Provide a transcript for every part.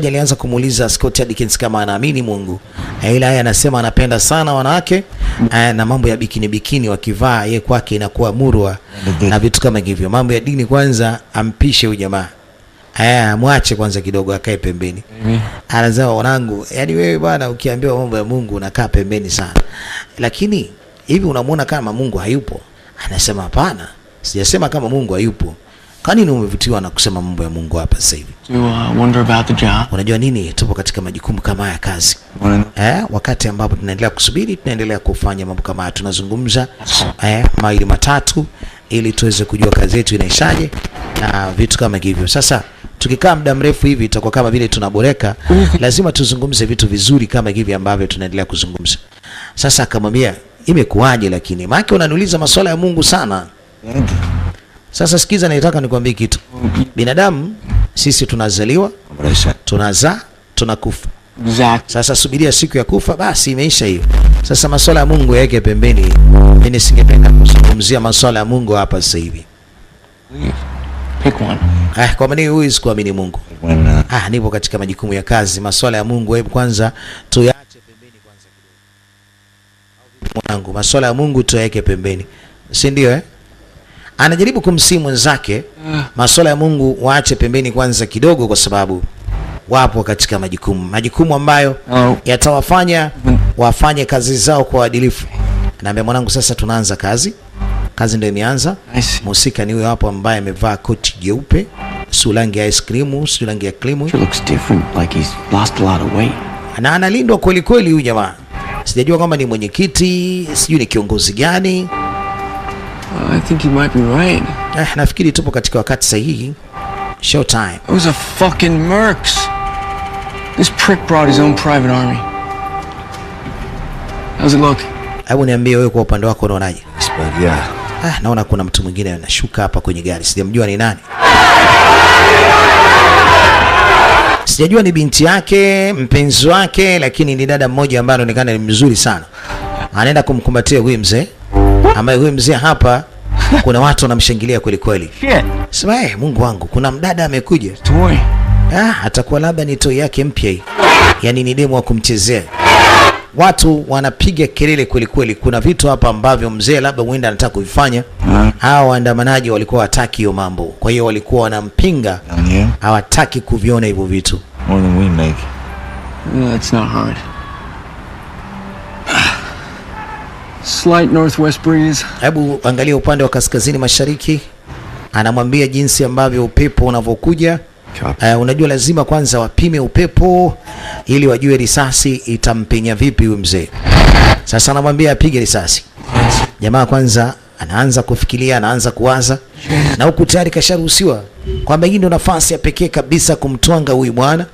alianza kumuuliza Scott Adkins kama anaamini Mungu. Ila yeye anasema anapenda sana wanawake na mambo ya bikini wakivaa yeye kwake inakuwa murwa na vitu kama hivyo. Mambo ya dini kwanza ampishe huyu jamaa. Mwache kwanza kidogo akae pembeni. Anasema wanangu, yani wewe bwana ukiambiwa mambo ya Mungu unakaa pembeni sana. Lakini hivi unamuona kama Mungu hayupo? Anasema hapana. Sijasema kama Mungu hayupo. Kwa nini umevutiwa na kusema mambo ya Mungu hapa sasa hivi? Wonder about the job. Unajua nini? Tupo katika majukumu kama ya kazi. Wakati ambapo tunaendelea kusubiri, tunaendelea kufanya mambo kama haya, tunazungumza maili matatu ili tuweze kujua kazi yetu inaishaje na vitu kama hivyo. Sasa tukikaa muda mrefu hivi itakuwa kama vile tunaboreka. Lazima tuzungumze vitu vizuri kama hivi ambavyo tunaendelea kuzungumza. Sasa akamwambia imekuaje, lakini maana unaniuliza masuala ya Mungu sana. Sasa sikiza, nataka nikwambie kitu. Binadamu sisi tunazaliwa, tunazaa, tunakufa. Sasa subiria siku ya kufa, basi imeisha hiyo. Sasa masuala ya Mungu yake pembeni. Mimi singependa kuzungumzia masuala ya Mungu hapa sasa hivi. Pick one. Kwa maana huyu sikuamini Mungu. Nipo katika majukumu ya kazi. Masuala ya Mungu hebu kwanza tuyaache pembeni kwanza kidogo. Mwanangu, masuala ya Mungu tuyaweke pembeni. Si ndio Anajaribu kumsii mwenzake, masuala ya Mungu waache pembeni kwanza kidogo, kwa sababu wapo katika majukumu ambayo yatawafanya wafanye kazi zao kwa uadilifu. Naambia mwanangu, sasa tunaanza kazi ndio imeanza. Mhusika ni huyo hapo ambaye amevaa koti jeupe, sulangi ya ice cream, sulangi ya cream. He looks different, like he's lost a lot of weight. Na analindwa kweli kweli huyu jamaa. Sijajua kama ni mwenyekiti, sijui ni kiongozi gani. I think you might be right. Nafikiri tupo katika wakati sahihi. Show time. It was a fucking Mercs. This prick brought his own private army. How's it look? Hebu niambie wewe kwa upande wako unaonaje? Yeah. Naona kuna mtu mwingine anashuka hapa kwenye gari. Sijamjua ni nani. Sijajua ni binti yake, mpenzi wake, lakini ni dada mmoja ambaye anaonekana ni mzuri sana. Anaenda kumkumbatia huyu mzee. Ambaye huyu mzee hapa kuna watu wanamshangilia kweli kweli. Sema Mungu wangu, kuna mdada amekuja. Toy. Atakuwa labda ni toy yake mpya hii. Yaani ni demo wa kumchezea. Watu wanapiga kelele kweli kweli. Kuna vitu hapa ambavyo mzee labda huenda anataka kuvifanya. Hao waandamanaji walikuwa hataki hiyo mambo. Kwa hiyo walikuwa wanampinga. Hawataki kuviona hivyo vitu. More than we make. That's not hard. Slight northwest breeze. Hebu angalia upande wa kaskazini mashariki. Anamwambia jinsi ambavyo upepo unavyokuja. Unajua lazima kwanza wapime upepo ili wajue risasi itampenya vipi huyu mzee. Sasa anamwambia apige risasi. Jamaa kwanza anaanza kufikiria, anaanza kuwaza, na huku tayari kasharuhusiwa kwamba hii ndio nafasi ya pekee kabisa kumtwanga huyu bwana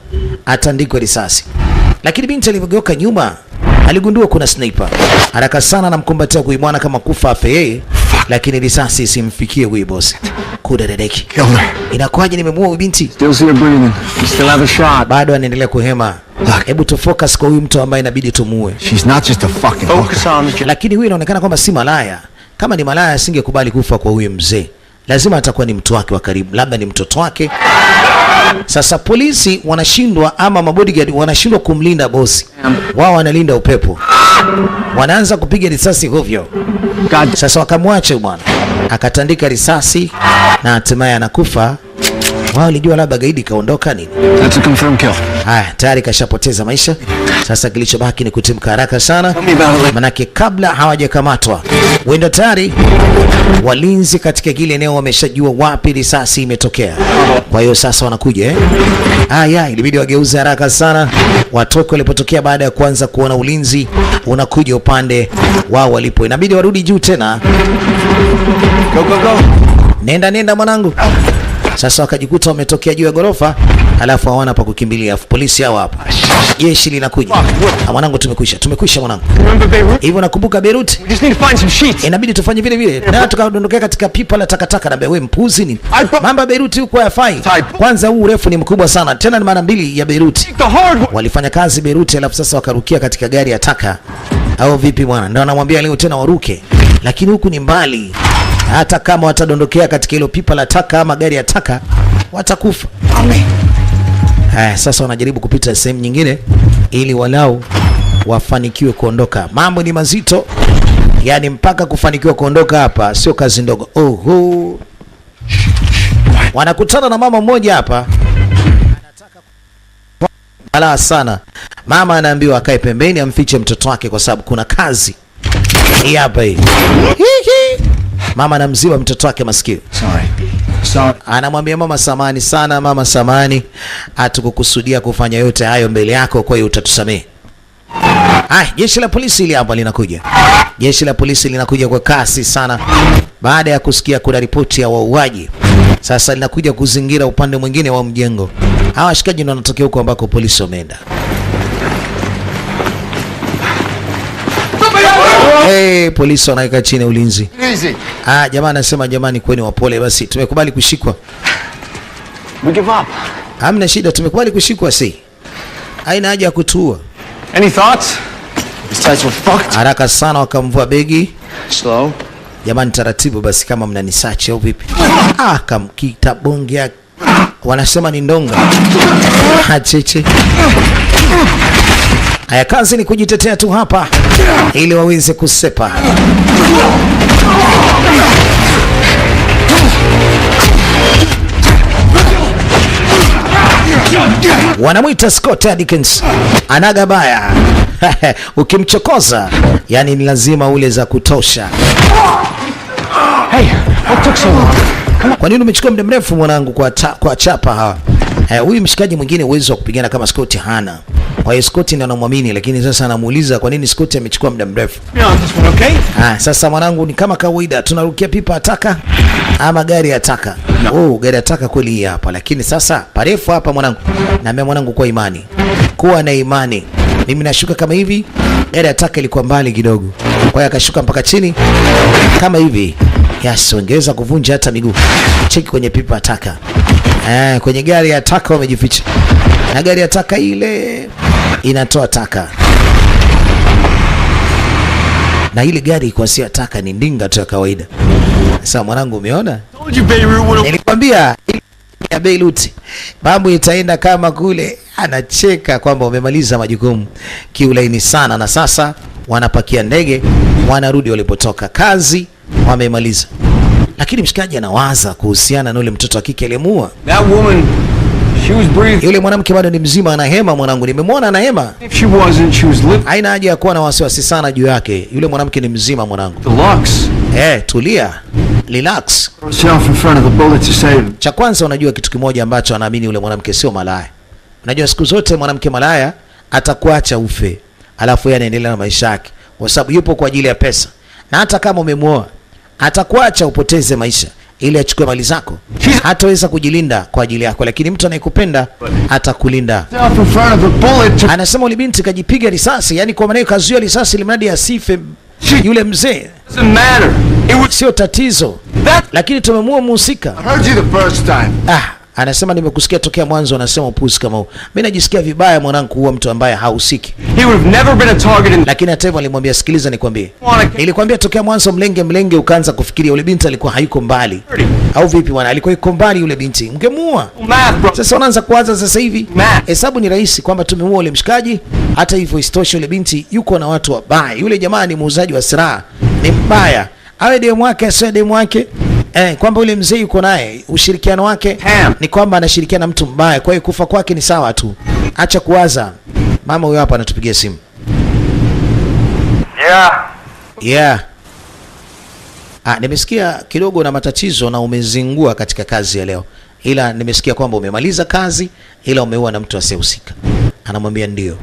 atandikwe risasi. Lakini binti alivyogeuka nyuma aligundua kuna sniper. Haraka sana anamkumbatia huyu bwana kama kufa afe yeye, lakini risasi isimfikie huyu boss. Kudadadeki. Inakuwaje nimemua huyu binti? Still see her breathing. Still have a shot. Bado anaendelea kuhema. Hebu tu focus kwa huyu mtu ambaye inabidi tumuue. She's not just a fucking focus on the... Lakini huyu inaonekana kwamba si malaya. Kama ni malaya asingekubali kufa kwa huyu mzee. Lazima atakuwa ni mtu wake wa karibu, labda ni mtoto wake. Sasa polisi wanashindwa ama mabodyguard wanashindwa kumlinda bosi. Wao wanalinda upepo. Wanaanza kupiga risasi hovyo. Sasa wakamwacha bwana. Akatandika risasi na hatimaye anakufa. Wao walijua labda gaidi kaondoka nini. That's a confirmed kill. Tayari kashapoteza maisha. Sasa kilichobaki ni kutimka haraka sana. Manake kabla hawajakamatwa, wenda tayari walinzi katika kile eneo wameshajua wapi risasi imetokea. Kwa hiyo sasa wanakuja ilibidi wageuze haraka sana watoke walipotokea baada ya kuanza kuona ulinzi unakuja upande wao walipo. Inabidi warudi juu tena. Go. Nenda mwanangu. Sasa wakajikuta wametokea juu ya gorofa, alafu hawana pa kukimbilia. Polisi hao hapa. Jeshi linakuja. Mwanangu tumekwisha mwanangu. Hivyo nakumbuka Beirut. We just need to find some sheets. Inabidi tufanye vile. Na tukadondokea katika pipa la takataka. Na wewe mpuzi ni. Mambo ya Beirut huko hayafai. Kwanza huu urefu ni mkubwa sana. Tena ni mara mbili ya Beirut. Walifanya kazi Beirut alafu sasa wakarukia katika gari ya taka. Au vipi bwana? Ndio anamwambia leo tena waruke. Lakini huku ni mbali. Hata kama watadondokea katika hilo pipa la taka ama gari ya taka watakufa. Sasa wanajaribu kupita sehemu nyingine ili walau wafanikiwe kuondoka. Mambo ni mazito, yani mpaka kufanikiwa kuondoka hapa sio kazi ndogo. Oho, wanakutana na mama mmoja hapa, anataka balaa sana. Mama anaambiwa akae pembeni amfiche mtoto wake kwa sababu kuna kazi hii hapa hii. Mama anamziba mtoto wake masikio. Sorry. Anamwambia mama, samani sana mama, samani, hatukukusudia kufanya yote hayo mbele yako, kwa hiyo utatusamehe. Jeshi la polisi hili hapa linakuja. Jeshi la polisi linakuja kwa kasi sana baada ya kusikia kuna ripoti ya wauaji. Sasa linakuja kuzingira upande mwingine wa mjengo. Hawa washikaji ndio wanatokea huko ambako polisi wameenda. Polisi wanaweka chini ulinzi. Jamaa anasema jamani, kweni wapole basi, tumekubali kushikwa. We give up. Hamna shida, tumekubali kushikwa, si haina haja ya kutua. Any thoughts? Besides we're fucked. Haraka sana wakamvua begi. Slow. Jamani, taratibu basi, kama mnanisachi au vipi? Kamkita bonge, wanasema ni ndonga. Cheche. Haya, kazi ni kujitetea tu hapa ili waweze kusepa. Wanamwita Scott Adkins, anaga baya. Ukimchokoza yani ni lazima ule za kutosha. Hey, what took so long? Kwa nini umechukua muda mrefu mwanangu kwa chapa hawa? Huyu mshikaji mwingine uwezo wa kupigana kama Scott hana. Kwa hiyo Scott ndiye anamwamini, lakini sasa anamuuliza kwa nini Scott amechukua muda mrefu. Okay? Sasa mwanangu, ni kama kawaida tunarukia pipa ataka ama gari ataka. Gari ataka kweli hii hapa, lakini sasa parefu hapa mwanangu. Naambia mwanangu, kwa imani. Kuwa na imani. Mimi nashuka kama hivi, gari ataka ilikuwa mbali kidogo. Kwa hiyo akashuka mpaka chini kama hivi. Ongeza kuvunja hata miguu. Cheki kwenye pipa ataka. Kwenye gari ya taka wamejificha. Na gari ya taka ile inatoa taka. Na ile gari kwa si taka, ni ndinga tu ya kawaida. Sasa mwanangu, umeona? Nilikwambia ya Beirut mambo itaenda kama kule. Anacheka kwamba umemaliza majukumu kiulaini sana, na sasa wanapakia ndege wanarudi walipotoka. Kazi wamemaliza. Lakini mshikaji anawaza kuhusiana na yule mtoto wa kike aliyemuua. That woman, she was breathing. Yule mwanamke bado ni mzima, anahema mwanangu, nimemwona anahema. If she wasn't, she was living. Haina haja ya kuwa na wasiwasi sana juu yake. Yule mwanamke ni mzima mwanangu. The lux. Tulia. Relax. Herself in front of the bullet to save him. Cha kwanza, unajua kitu kimoja ambacho anaamini yule mwanamke sio malaya. Unajua siku zote mwanamke malaya atakuacha ufe, alafu yeye anaendelea na maisha yake kwa sababu yupo kwa ajili ya pesa. Na hata kama umemuoa, atakuacha upoteze maisha ili achukue mali zako. Hataweza kujilinda kwa ajili yako, lakini mtu anayekupenda atakulinda. Anasema yule binti kajipiga risasi, yani kwa maana kazuia risasi limradi asife yule mzee. Sio tatizo, lakini tumemua mhusika. Anasema nimekusikia tokea mwanzo anasema upuzi kama huu. Mimi najisikia vibaya mwanangu kuua mtu ambaye hahusiki. Lakini hata hivyo alimwambia, sikiliza nikwambie. Nilikwambia tokea mwanzo mlenge ukaanza kufikiria yule binti alikuwa hayuko mbali. Au vipi bwana? Alikuwa yuko mbali yule binti. Ungemuua. Sasa unaanza kuanza sasa hivi. Hesabu ni rahisi kwamba tumemuua yule mshikaji. Hata hivyo isitoshe yule binti yuko na watu wabaya. Yule jamaa ni muuzaji wa silaha. Ni mbaya. Awe demu wake asiwe demu wake. Kwamba yule mzee yuko naye, ushirikiano wake ni kwamba anashirikiana na mtu mbaya, kwa hiyo kufa kwake ni sawa tu. Acha kuwaza. Mama huyo hapa anatupigia simu. Yeah. Nimesikia kidogo na matatizo na umezingua katika kazi ya leo. Ila nimesikia kwamba umemaliza kazi ila umeua na mtu asiyehusika. Anamwambia ndio.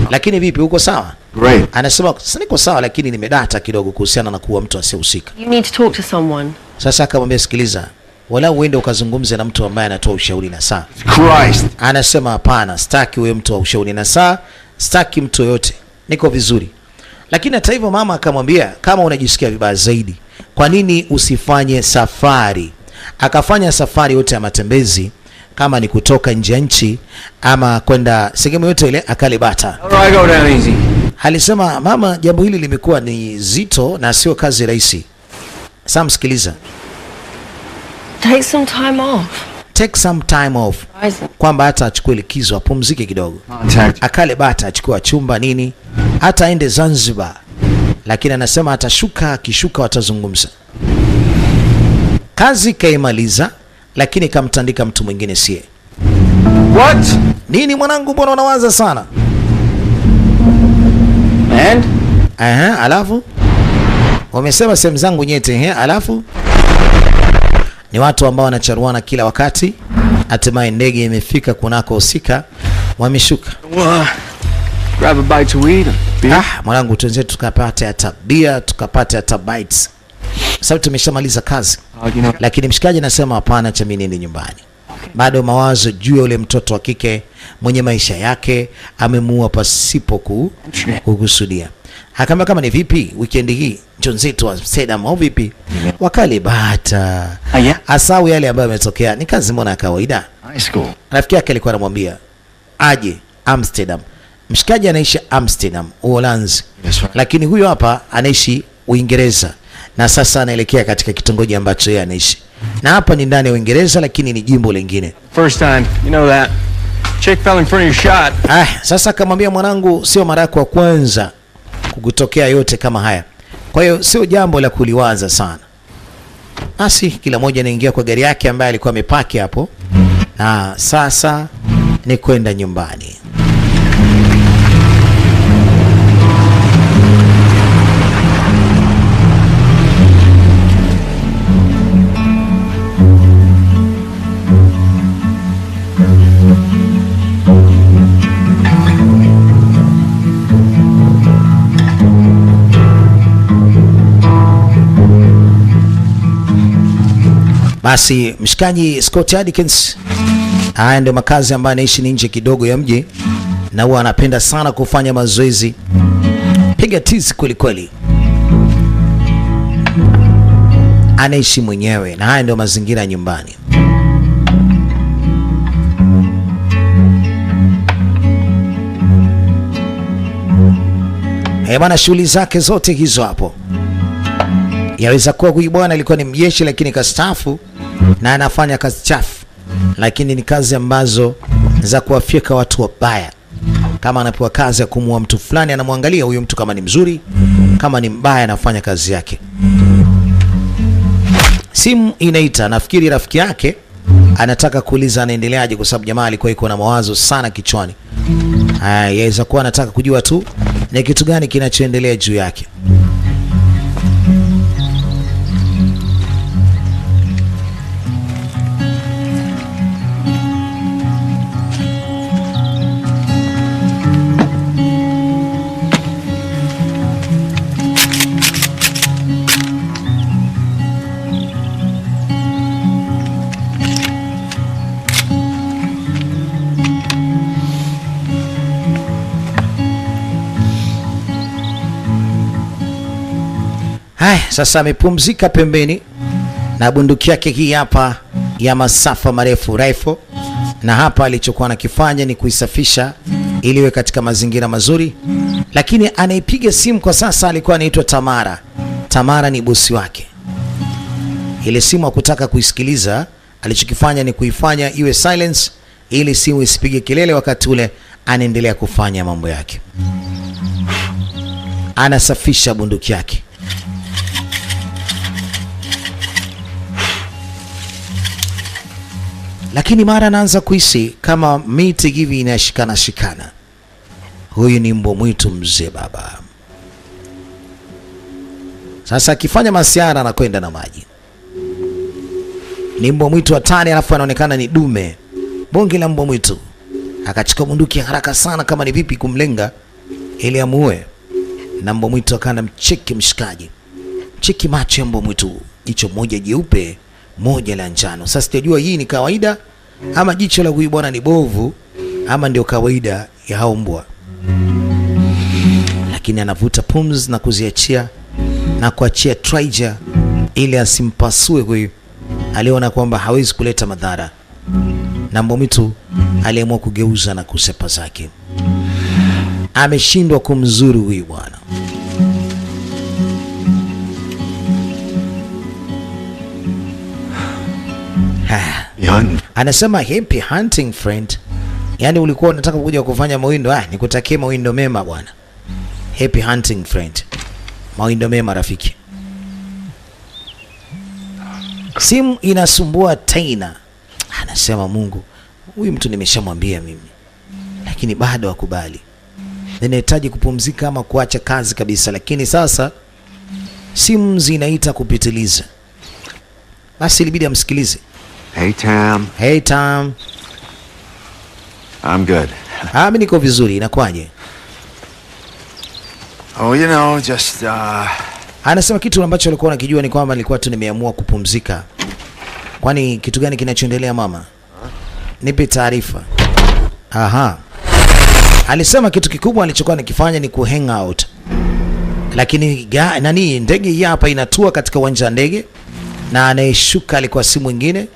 Lakini vipi, uko sawa? Great. Anasema niko sawa, lakini nimedata kidogo kuhusiana na kuua mtu asiyehusika. You need to talk to someone. Sasa akamwambia, sikiliza, wala uende ukazungumze na mtu ambaye anatoa ushauri na saa. Christ. Anasema hapana, sitaki huyo mtu wa ushauri na saa, sitaki mtu yote, niko vizuri. Lakini hata hivyo mama akamwambia, kama unajisikia vibaya zaidi, kwa nini usifanye safari? Akafanya safari yote ya matembezi, kama ni kutoka nje ya nchi ama kwenda sehemu yote ile, akale bata. Alisema mama, jambo hili limekuwa ni zito na sio kazi rahisi. Sasa msikiliza. Take some time off. take some time off, kwamba hata achukue likizo apumzike kidogo, akale bata, achukue chumba nini, hata aende Zanzibar, lakini anasema atashuka, akishuka watazungumza. Kazi kaimaliza, lakini kamtandika mtu mwingine sie. What? Nini mwanangu, mbona unawaza sana? And? Alafu wamesema sehemu zangu nyete, alafu ni watu ambao wanacharuana kila wakati. Hatimaye ndege imefika kunako husika, wameshuka. Grab a bite to eat. Mwanangu, tuenze tukapate hata bia, tukapate hata bites, sababu tumeshamaliza kazi. Lakini mshikaji anasema hapana, cha mimi niende nyumbani. Bado mawazo juu ya yule mtoto wa kike mwenye maisha yake, amemuua pasipo kukusudia. Hakama kama ni vipi weekend hii John zetu wa Amsterdam au vipi? Wakale bata. Asau yale ambayo yametokea ni kazi mbona ya kawaida. Rafiki yake alikuwa anamwambia aje Amsterdam. Mshikaji anaishi Amsterdam, Uholanzi. Lakini huyo hapa anaishi Uingereza. Na sasa anaelekea katika kitongoji ambacho yeye anaishi. Na hapa ni ndani ya Uingereza, lakini ni jimbo lingine. First time, you know that. Chick fell in front of your shot. Sasa akamwambia mwanangu, sio mara yako ya kwanza kukutokea yote kama haya. Kwa hiyo sio jambo la kuliwaza sana. Basi kila mmoja anaingia kwa gari yake ambaye alikuwa amepaki hapo. Na sasa ni kwenda nyumbani. Basi mshikaji Scott Adkins, haya ndio makazi ambayo anaishi nje kidogo ya mji, na huwa anapenda sana kufanya mazoezi, piga tizi kweli kweli. Anaishi mwenyewe na haya ndio mazingira nyumbani. Bwana, shughuli zake zote hizo hapo. Yaweza kuwa huyu bwana alikuwa ni mjeshi lakini kastaafu na anafanya kazi chafu, lakini ni kazi ambazo za kuwafika watu wabaya. Kama anapewa kazi ya kumuua mtu fulani, anamwangalia huyo mtu kama ni mzuri, kama ni mbaya, anafanya kazi yake. Simu inaita, nafikiri rafiki yake anataka kuuliza anaendeleaje, kwa sababu jamaa alikuwa yuko na mawazo sana kichwani. Yaweza kuwa anataka kujua tu ni kitu gani kinachoendelea juu yake. Sasa amepumzika pembeni na bunduki yake hii hapa ya masafa marefu rifle, na hapa alichokuwa anakifanya ni kuisafisha ili iwe katika mazingira mazuri. Lakini anaipiga simu kwa sasa alikuwa anaitwa Tamara. Tamara ni bosi wake. Ile simu hakutaka kuisikiliza, alichokifanya ni kuifanya iwe silence ili simu isipige kelele wakati ule anaendelea kufanya mambo yake. Anasafisha bunduki yake. Lakini mara anaanza kuhisi kama miti hivi inashikana shikana. Huyu ni mbwa mwitu mzee baba. Sasa akifanya masiara anakwenda na maji. Ni mbwa mwitu hatari, alafu anaonekana ni dume. Bonge la mbwa mwitu. Akachukua bunduki haraka sana kama ni vipi kumlenga ili amuue. Na mbwa mwitu akaenda mcheki mshikaji. Cheki macho ya mbwa mwitu. Jicho moja jeupe, moja la njano. Sasa sijajua hii ni kawaida ama jicho la huyu bwana ni bovu ama ndio kawaida ya hao mbwa. Lakini anavuta pumzi na kuziachia na kuachia trigger ili asimpasue huyu. Aliona kwamba hawezi kuleta madhara. Na mbwa mwitu aliamua kugeuza na kusepa zake. Ameshindwa kumzuru huyu bwana. Anasema happy hunting friend. Yani ulikuwa unataka kuja kufanya mawindo, nikutakie mawindo mema bwana. Happy hunting friend. Mawindo mema rafiki. Simu inasumbua tena. Anasema Mungu, huyu mtu nimeshamwambia mimi, lakini bado hakubali. Ninahitaji kupumzika ama kuacha kazi kabisa, lakini sasa simu zinaita kupitiliza. Basi ilibidi amsikilize. Hey Tam. Hey Tam. I'm good. Mimi niko vizuri, inakwaje? Oh, you know, just Anasema kitu ambacho alikuwa anakijua ni kwamba nilikuwa tu nimeamua kupumzika. Kwani kitu gani kinachoendelea mama? Nipe taarifa. Aha. Alisema kitu kikubwa alichokuwa nikifanya ni ku hang out. Lakini ndege hii hapa inatua katika uwanja wa ndege na anayeshuka alikuwa si mwingine,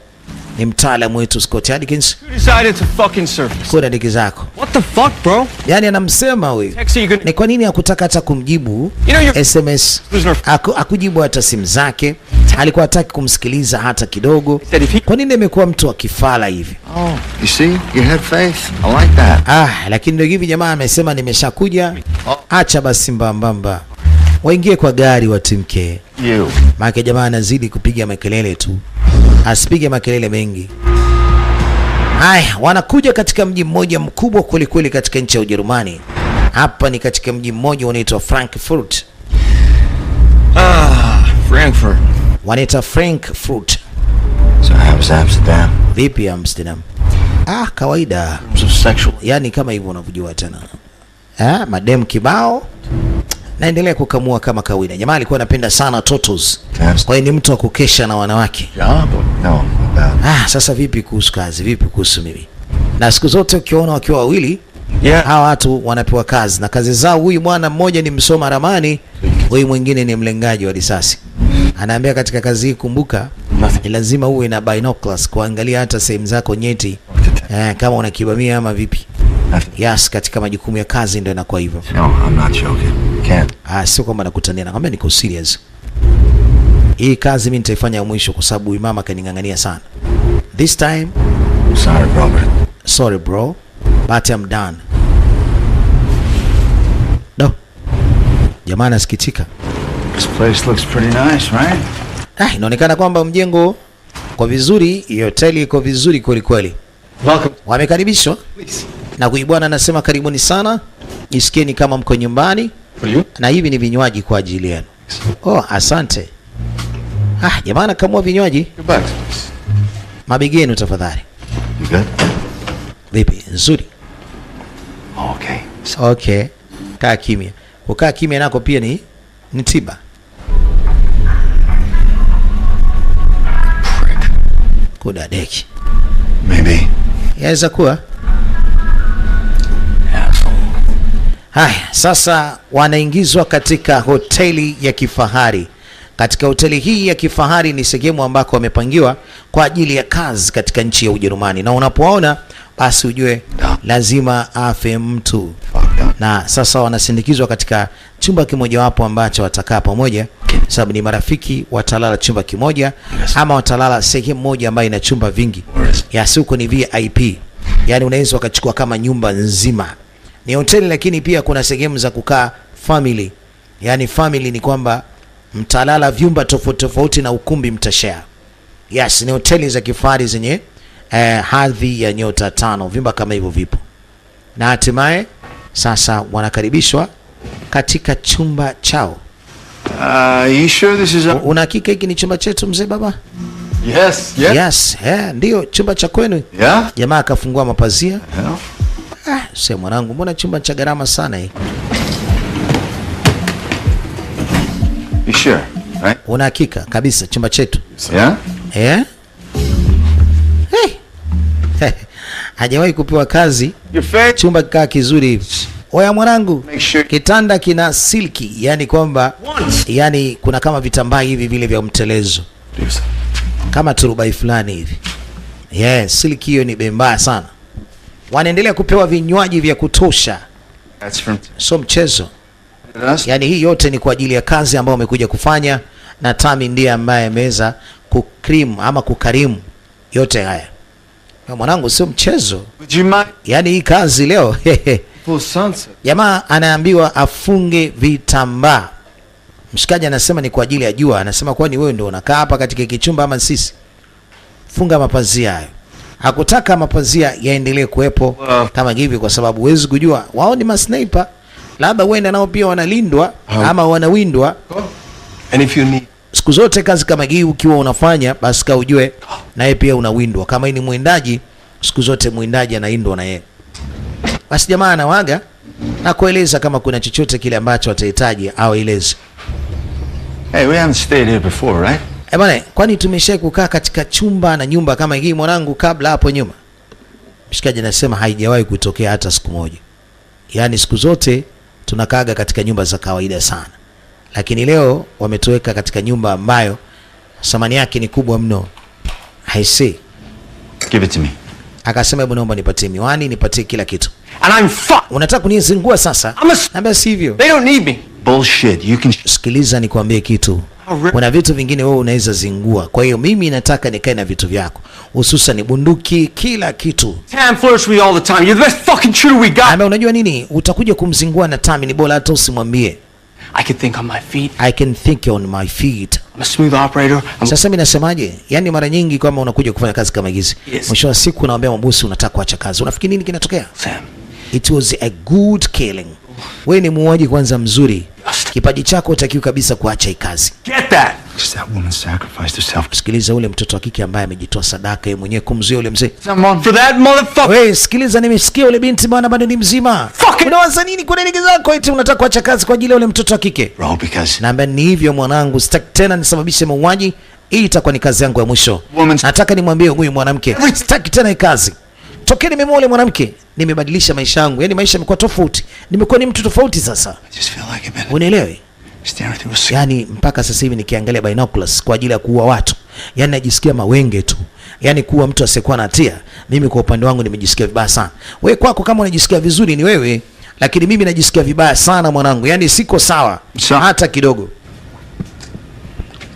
ni mtaalamu wetu Scott Adkins. You decided to fucking surface. Kuna ndege zako. What the fuck, bro? Yani anamsema huyu. Ni kwa nini hakutaka hata kumjibu SMS? Hakujibu hata simu zake. Alikuwa hataki kumsikiliza hata kidogo. Kwa nini imekuwa mtu wa kifala hivi? Oh, you see? You had faith. I like that. Lakini ndio hivi jamaa amesema nimeshakuja. Acha basi mbambamba. Waingie kwa gari watimke. Maana jamaa anazidi kupiga makelele tu. Asipige makelele mengi. Haya, wanakuja katika mji mmoja mkubwa kweli kweli katika nchi ya Ujerumani. Hapa ni katika mji mmoja unaitwa Frankfurt. Frankfurt. Wanaita Frankfurt. So how's Amsterdam? Vipi Amsterdam? Kawaida. Yani kama hivyo unavyojua tena. Madem kibao. Naendelea kukamua kama kawaida. Jamaa alikuwa anapenda sana totos. Kwa hiyo ni mtu wa kukesha na wanawake. No. Sasa vipi kuhusu kazi? Vipi kuhusu mimi? Na siku zote ukiona wakiwa wawili, hawa watu wanapewa kazi na kazi zao. Huyu bwana mmoja ni msoma ramani, huyu mwingine ni mlengaji wa risasi. Anaambia katika kazi hii kumbuka, ni lazima uwe na binoculars kuangalia hata sehemu zako nyeti. Kama unakibamia ama vipi. Yes, katika majukumu ya kazi ndio inakuwa hivyo. No, I'm not joking. Can't. Sio kwamba nakutania, nakwambia niko serious. Hii kazi mimi nitaifanya ya mwisho kwa sababu huyu mama kaningangania sana. This time, sorry, Robert. Sorry, bro. But I'm done. No. Jamaa anasikitika. This place looks pretty nice, right? Inaonekana kwamba mjengo kwa vizuri, hoteli iko vizuri kweli kweli. Welcome. Wamekaribishwa. Na huyu bwana anasema karibuni sana. Jisikieni kama mko nyumbani. Na hivi ni vinywaji kwa ajili yenu. Asante. Jamaa kamua vinywaji. Mabegi yenu tafadhali. You good? Vipi? Nzuri. Okay. Kaa kimya. Kukaa kimya nako pia ni tiba. Kudadeki. Maybe. Yaweza kuwa. Haya, sasa wanaingizwa katika hoteli ya kifahari. Katika hoteli hii ya kifahari ni sehemu ambako wamepangiwa kwa ajili ya kazi katika nchi ya Ujerumani. Na unapoona basi ujue lazima afe mtu. Na sasa wanasindikizwa katika chumba kimoja wapo ambacho watakaa pamoja, sababu ni marafiki, watalala chumba kimoja ama watalala sehemu moja ambayo ina chumba vingi. Huko ni VIP. Yani unaweza ukachukua kama nyumba nzima. Ni hoteli lakini pia kuna sehemu za kukaa family. Yani family ni kwamba mtalala vyumba tofauti tofauti na ukumbi mtashare. Ni hoteli za kifahari zenye hadhi ya nyota 5. Vyumba kama hivyo vipo. Na hatimaye sasa wanakaribishwa katika chumba chao. You sure this is Una hakika hiki ni chumba chetu mzee baba? Yes. Ndio chumba cha kwenu. Yeah. Jamaa akafungua mapazia. Sema mwanangu, mbona chumba cha gharama sana hii? You sure? Right? Una hakika kabisa chumba chetu? Yeah? Hajawahi kupewa kazi. Chumba kikaa kizuri hivi. Oya mwanangu, kitanda kina silki, yani kwamba yani kuna kama vitambaa hivi vile vya mtelezo. Kama turubai fulani hivi. Silki hiyo ni bembaya sana. Wanaendelea kupewa vinywaji vya kutosha. So mchezo. Yani hii yote ni kwa ajili ya kazi ambayo wamekuja kufanya, na Tami ndiye ambaye ameweza kukrim ama kukarimu yote haya. Mwanangu sio mchezo. Would you mind? Yaani hii kazi leo. Full sunset. Jamaa anaambiwa afunge vitambaa. Mshikaji anasema ni kwa ajili ya jua. Anasema kwani wewe ndio unakaa hapa katika kichumba ama sisi? Funga mapazia hayo. Hakutaka mapazia yaendelee kuwepo kama hivi kwa sababu huwezi kujua wao ni masniper. Labda wenda nao pia wanalindwa ama wanawindwa. And if you need... Siku zote kazi kama hii ukiwa unafanya basi ka ujue na yeye pia unawindwa. Kama ni mwindaji, siku zote mwindaji anaindwa na yeye. Basi jamaa anawaga na kueleza kama kuna chochote kile ambacho atahitaji au ilezi. Hey, we haven't stayed here before, right? Bwana, kwani tumeshaye kukaa katika chumba na nyumba kama hii mwanangu kabla hapo nyuma? Mshikaji anasema haijawahi kutokea hata siku moja. Yaani siku zote tunakaaga katika nyumba za kawaida sana. Lakini leo wametuweka katika nyumba ambayo thamani yake ni kubwa mno. I see. Give it to me. Akasema hebu naomba nipatie miwani, nipatie kila kitu. And I'm fucked. Unataka kunizingua sasa? Naambia sivyo. They don't need me. Bullshit. You can... Sikiliza nikwambie kitu. Kuna vitu vingine wewe unaweza zingua. Kwa hiyo mimi nataka nikae na vitu vyako. Hususan bunduki, kila kitu. Tam flirts with me all the time. You're the best fucking shooter we got. Naambia unajua nini? Utakuja kumzingua na Tami, ni bora hata usimwambie. I can think on my feet. I can think on my feet. I'm a smooth operator. Sasa mimi nasemaje? Yaani mara nyingi kama unakuja kufanya kazi kama hizi, Yes. mwisho wa siku unaambia mabosi unataka kuacha kazi. Unafikiri nini kinatokea? Sam. It was a good killing. Wewe ni muuaji kwanza mzuri. Kipaji chako utakiwa kabisa kuacha hii kazi. Get that. Just that woman sacrificed herself. Sikiliza ule mtoto wa kike ambaye amejitoa sadaka yeye mwenyewe kumzuia ule mzee. Someone for that motherfucker. Wewe sikiliza, nimesikia ule binti bwana bado ni mzima. Unawaza nini kwa nini zako eti unataka kuacha kazi kwa ajili ya ule mtoto wa kike? Bro, because... Naambia ni hivyo mwanangu, sitaki tena nisababishe mauaji. Hii itakuwa ni kazi yangu ya mwisho. Nataka nimwambie huyu mwanamke, sitaki tena hii kazi. Tokeni nimemwoa ule mwanamke, nimebadilisha maisha yangu. Yaani maisha yamekuwa tofauti. Nimekuwa ni mtu tofauti sasa. I just feel like I've been... Unielewe? staring through a... Yaani mpaka sasa hivi nikiangalia binoculars kwa ajili ya kuua watu, yaani najisikia mawenge tu. Yaani kuwa mtu asiyekuwa na hatia, mimi kwa upande wangu nimejisikia vibaya sana. Wewe kwako kama unajisikia vizuri ni wewe, lakini mimi najisikia vibaya sana mwanangu. Yaani siko sawa hata kidogo.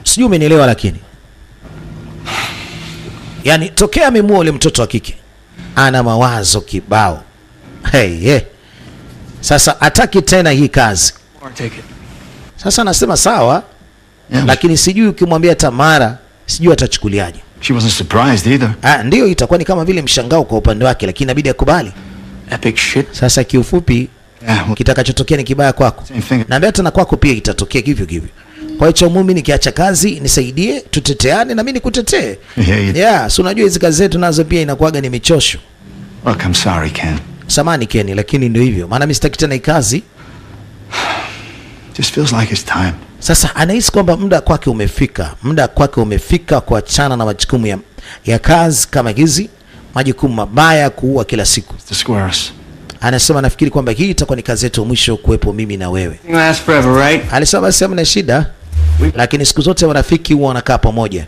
Sijui umenielewa lakini. Yaani tokea amemuoa ule mtoto wa kike, ana mawazo kibao. Hey. Sasa hataki tena hii kazi. Sasa nasema sawa, yeah, lakini sijui ukimwambia Tamara sijui atachukuliaje. She wasn't surprised either. Ndio itakuwa ni kama vile mshangao kwa upande wake, lakini inabidi akubali. Epic shit. Sasa kiufupi, yeah, kitakachotokea ni kibaya kwako. Na hata na kwako pia itatokea hivyo hivyo. Kwa hiyo mimi nikiacha kazi nisaidie, tuteteane na mimi nikutetee. Yeah, so unajua hizo kazi zetu nazo pia inakuaga ni michosho. Look, I'm sorry, Ken. Samani Ken, lakini ndio hivyo. Maana mimi sitaki tena hii kazi. Just feels like it's time. Sasa anahisi kwamba muda kwake umefika. Muda kwake umefika kuachana na majukumu ya kazi kama hizi, majukumu mabaya kuua kila siku. The squares. Anasema nafikiri kwamba hii itakuwa ni kazi yetu mwisho kuwepo mimi na wewe. Last forever, right? Alisema basi hamna shida. Lakini siku zote marafiki huwa wanakaa pamoja.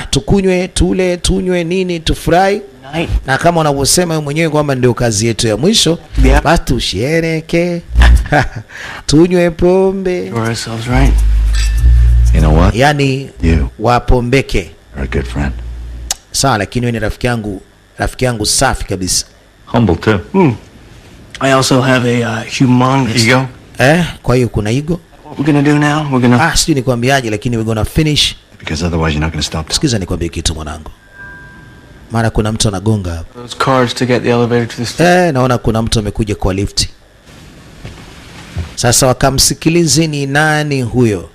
Tukunywe, tule, tunywe nini, tufurahi. Na kama unavyosema wewe mwenyewe kwamba ndio kazi yetu ya mwisho, basi tushereke. Tunywe pombe. Right. You know what? Yaani wapombeke. You're a good friend. Sawa, lakini wewe ni rafiki yangu safi kabisa. Humble too. I also have a humongous ego. Kwa hiyo kuna ego. What we're gonna do now? We're gonna... sijui nikwambiaje, lakini we're gonna finish. Because otherwise you're not gonna stop. Sikiza nikwambie kitu mwanangu. Mara kuna mtu anagonga hapa. Those cards to get the elevator to the station. Naona kuna mtu amekuja kwa lift. Sasa wakamsikilize ni nani huyo.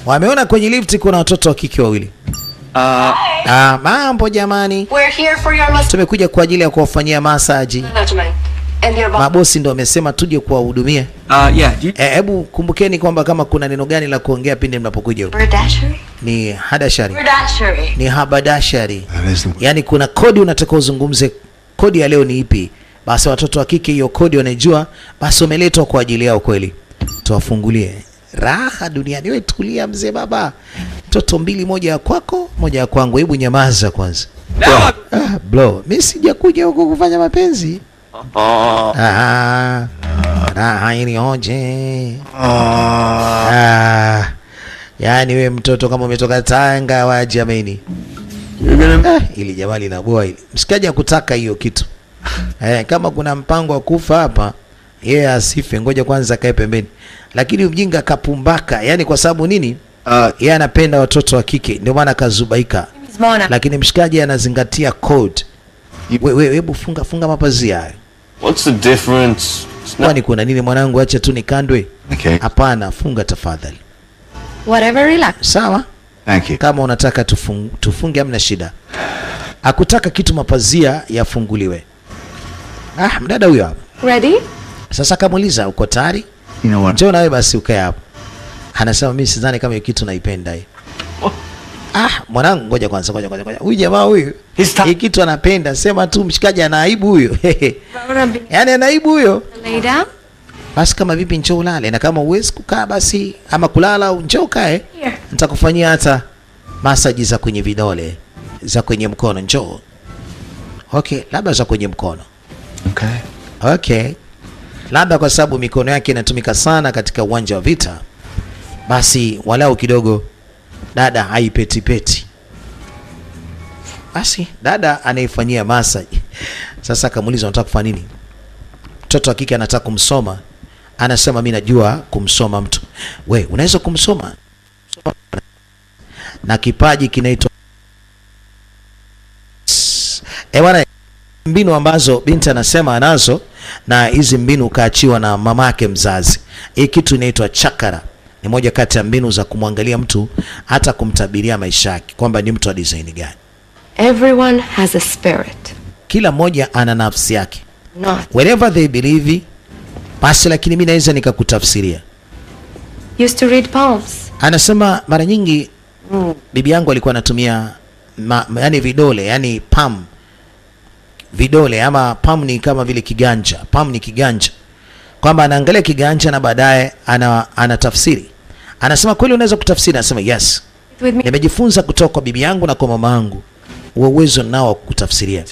Wameona kwenye lift kuna watoto wa kike wawili. Mambo jamani. We're here for your massage. Tumekuja kwa ajili ya kuwafanyia massage. Mabosi ndio wamesema tuje kuwahudumia. Yeah. Hebu kumbukeni kwamba kama kuna neno gani la kuongea pindi mnapokuja huko. Ni hadashari. Ni habadashari. Yaani kuna kodi unataka uzungumze. Kodi ya leo ni ipi? Basi watoto wa kike hiyo kodi wanajua, basi wameletwa kwa ajili yao kweli. Tuwafungulie raha duniani. Wewe tulia mzee baba. Mtoto mbili, moja ya kwako, moja ya kwangu. Hebu nyamaza kwanza. Bro, mimi sijakuja huko kufanya mapenzi. Raha ini oje. Yaani wewe mtoto kama umetoka Tanga wa jamani. Ili jamaa linaboa hili. Mshikaji hakutaka hiyo kitu. Kama kuna mpango wa kufa hapa, yeye asife, ngoja kwanza kae pembeni. Lakini mjinga kapumbaka, yani kwa sababu nini? Yeye anapenda watoto wa kike, ndio maana kazubaika. Lakini mshikaji anazingatia code. Wewe hebu funga mapazia hayo. What's the difference? Kwani kuna nini mwanangu, acha tu nikandwe? Okay. Hapana, funga tafadhali. Whatever, relax. Sawa? Thank you. Kama unataka tufunge hamna shida. Hakutaka kitu mapazia yafunguliwe. Mdada huyo hapa. Ready? Sasa kamuuliza uko tayari? You know what? Njoo nawe basi ukae hapo. Anasema mimi sidhani kama hiyo kitu naipenda hii. Mwanangu ngoja kwanza. Huyu jamaa huyu, hii kitu anapenda, sema tu mshikaji ana aibu huyo. Yaani ana aibu huyo. Lay down. Basi kama vipi njoo ulale, na kama uwezi kukaa basi ama kulala njoo kae. Nitakufanyia hata massage za kwenye vidole, za kwenye mkono, njoo. Okay, labda za kwenye mkono. Okay. Labda kwa sababu mikono yake inatumika sana katika uwanja wa vita, basi walau kidogo dada haipetipeti. Basi dada anaifanyia massage. Sasa kamuuliza unataka kufanya nini? Mtoto wa kike anataka kumsoma. Anasema mimi najua kumsoma mtu. We, unaweza kumsoma? Na kipaji kinaitwa bwana, mbinu ambazo binti anasema anazo, na hizi mbinu kaachiwa na mamake mzazi. Hii kitu inaitwa chakra. Ni moja kati ya mbinu za kumwangalia mtu, hata kumtabiria maisha yake kwamba ni mtu wa design gani. Everyone has a spirit. Kila mmoja ana nafsi yake. Not. Wherever they believe, basi lakini mimi naweza nikakutafsiria. Used to read palms. Anasema mara nyingi bibi yangu alikuwa anatumia yani vidole, yani palm. Vidole ama palm ni kama vile kiganja. Palm ni kiganja. Kwamba anaangalia kiganja na baadaye anatafsiri. Anasema kweli unaweza kutafsiri? Anasema yes. Nimejifunza kutoka kwa bibi yangu na kwa mama yangu. Uwezo nao wa kutafsiria.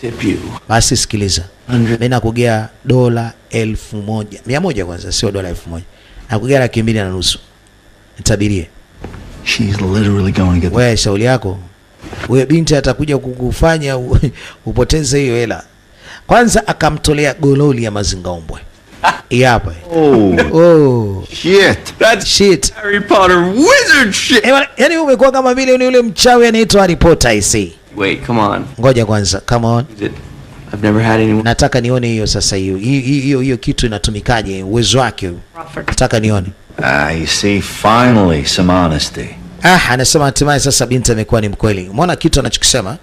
Basi sikiliza. Mimi nakugea dola 1,000. 100 kwanza, sio dola 1,000. Nakugea 2,200. Nitabirie. She's literally going to get. Wewe shauri yako. Wewe binti atakuja kukufanya upoteze hiyo hela. Kwanza akamtolea gololi ya mazingaombwe. Hapa. Oh. Shit. That's Shit. Harry Potter wizard shit. Yaani umekuwa kama vile ni yule mchawi anaitwa Harry Potter isi. Wait, come on. Ngoja kwanza, come on. I've never had anyone. Nataka nione hiyo sasa, hiyo kitu inatumikaje, uwezo wake. Nataka nione. You see, finally some honesty. Anasema hatimaye sasa binti amekuwa ni mkweli. Umeona kitu anachokisema?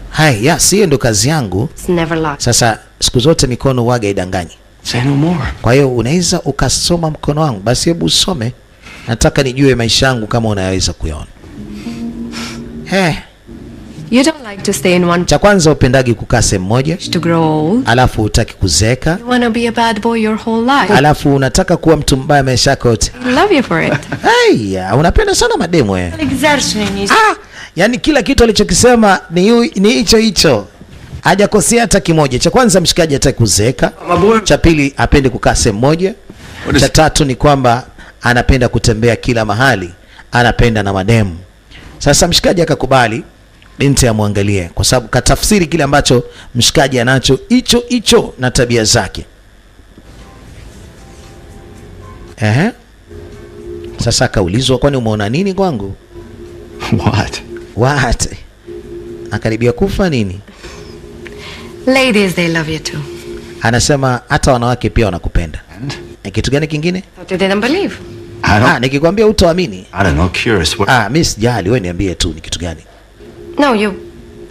Hai, yes, hiyo ndo kazi yangu. It's never locked. Sasa siku zote mikono waga idanganyi. Say no more. Kwa hiyo unaweza ukasoma mkono wangu, basi hebu usome. Nataka nijue maisha yangu kama unaweza kuyaona. You don't like to stay in one Cha kwanza upendagi kukaa sehemu moja, to grow old. alafu utaki kuzeeka, You want to be a bad boy your whole life. alafu unataka kuwa mtu mbaya maisha yako yote. I love you for it. Haya, unapenda sana mademo wewe. Yani kila kitu alichokisema ni hicho. Hajakosea hata kimoja. Cha kwanza mshikaji hataki kuzeeka. Cha pili apende kukaa sehemu moja. Cha tatu ni kwamba anapenda kutembea kila mahali. Anapenda na mademu. Sasa mshikaji akakubali binti amwangalie, kwa sababu katafsiri kile ambacho mshikaji anacho hicho na tabia zake. Sasa akaulizwa, kwani umeona nini kwangu? What? Akaribia kufa nini? Ladies, they love you too. Anasema hata wanawake pia wanakupenda. Ni kitu gani kingine? Thought you didn't believe. Nikikwambia utaamini. I don't know, curious. Mimi sijali, wewe niambie tu ni kitu gani? No, you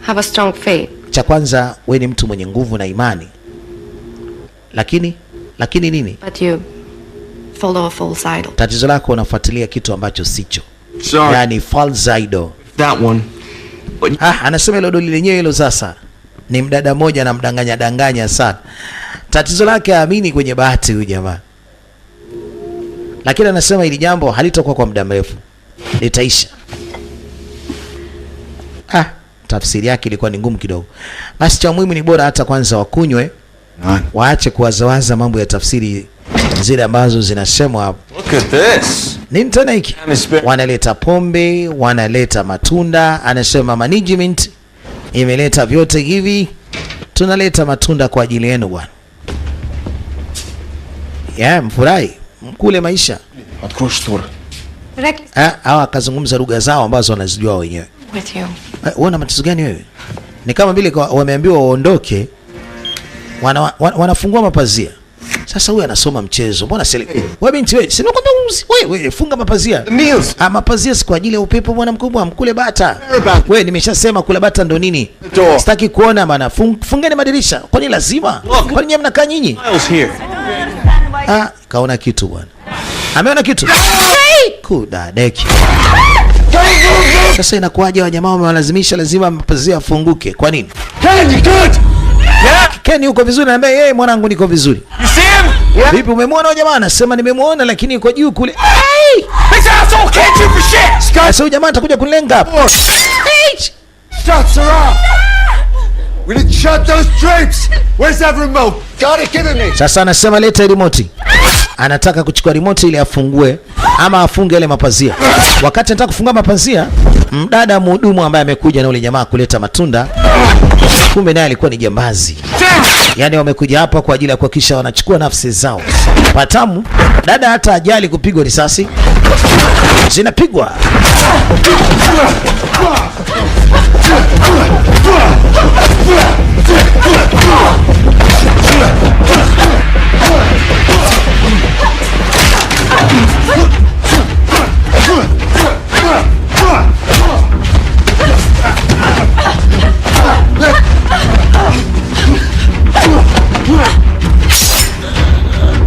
have a strong faith. Cha kwanza wewe ni mtu mwenye nguvu na imani. Lakini nini? But you follow a false idol. Tatizo lako unafuatilia kitu ambacho sicho. Sorry. Yani false idol. That one. Anasema hilo doli lenyewe hilo sasa. Ni mdada moja na danganya sana. Tatizo lake haamini kwenye bahati huyu jamaa. Lakini anasema hili jambo halitakuwa kwa muda mrefu. Litaisha. Tafsiri yake ilikuwa ni ngumu kidogo. Basi cha muhimu ni bora hata kwanza wakunywe. Waache kuwazawaza mambo ya tafsiri zile ambazo zinasemwa hapo. Look at this. Nini tena hiki? Wanaleta pombe, wanaleta matunda, anasema management imeleta vyote hivi. Tunaleta matunda kwa ajili yenu bwana. Mfurahi, mkule maisha. Hawa akazungumza lugha zao ambazo wanazijua wenyewe. Uona matatizo gani wewe? Ni kama vile wameambiwa waondoke, wanafungua mapazia. Sasa huyu anasoma mchezo. Mbona wewe binti wewe, si nakwambia wewe funga mapazia. Mapazia si kwa ajili ya upepo bwana mkubwa, mkule bata. Wewe nimeshasema kula bata ndo nini? Sitaki kuona bana. Fungeni madirisha. Kwani lazima? Kwani nyinyi mnakaa nyinyi? Kaona kitu bwana. Ameona kitu. Kuda deki. Sasa inakuwaje wa jamaa wamewalazimisha lazima mapazia afunguke? Kwa nini? Ken yuko vizuri, anambia yeye mwanangu niko vizuri. Vipi umemwona huyo jamaa? Anasema nimemwona lakini yuko juu kule. Sasa huyo jamaa atakuja kunilenga hapo. Shots are off. We didn't shut those drapes. Where's that remote? Got it, give it me. Sasa anasema leta remote. Anataka kuchukua remote ili afungue ama afunge ile mapazia. Wakati anataka kufunga mapazia, mdada mhudumu ambaye amekuja na yule jamaa kuleta matunda, kumbe naye alikuwa ni jambazi. Yaani wamekuja hapa kwa ajili ya kuhakikisha wanachukua nafsi zao. Patamu, dada hata ajali kupigwa risasi. Zinapigwa.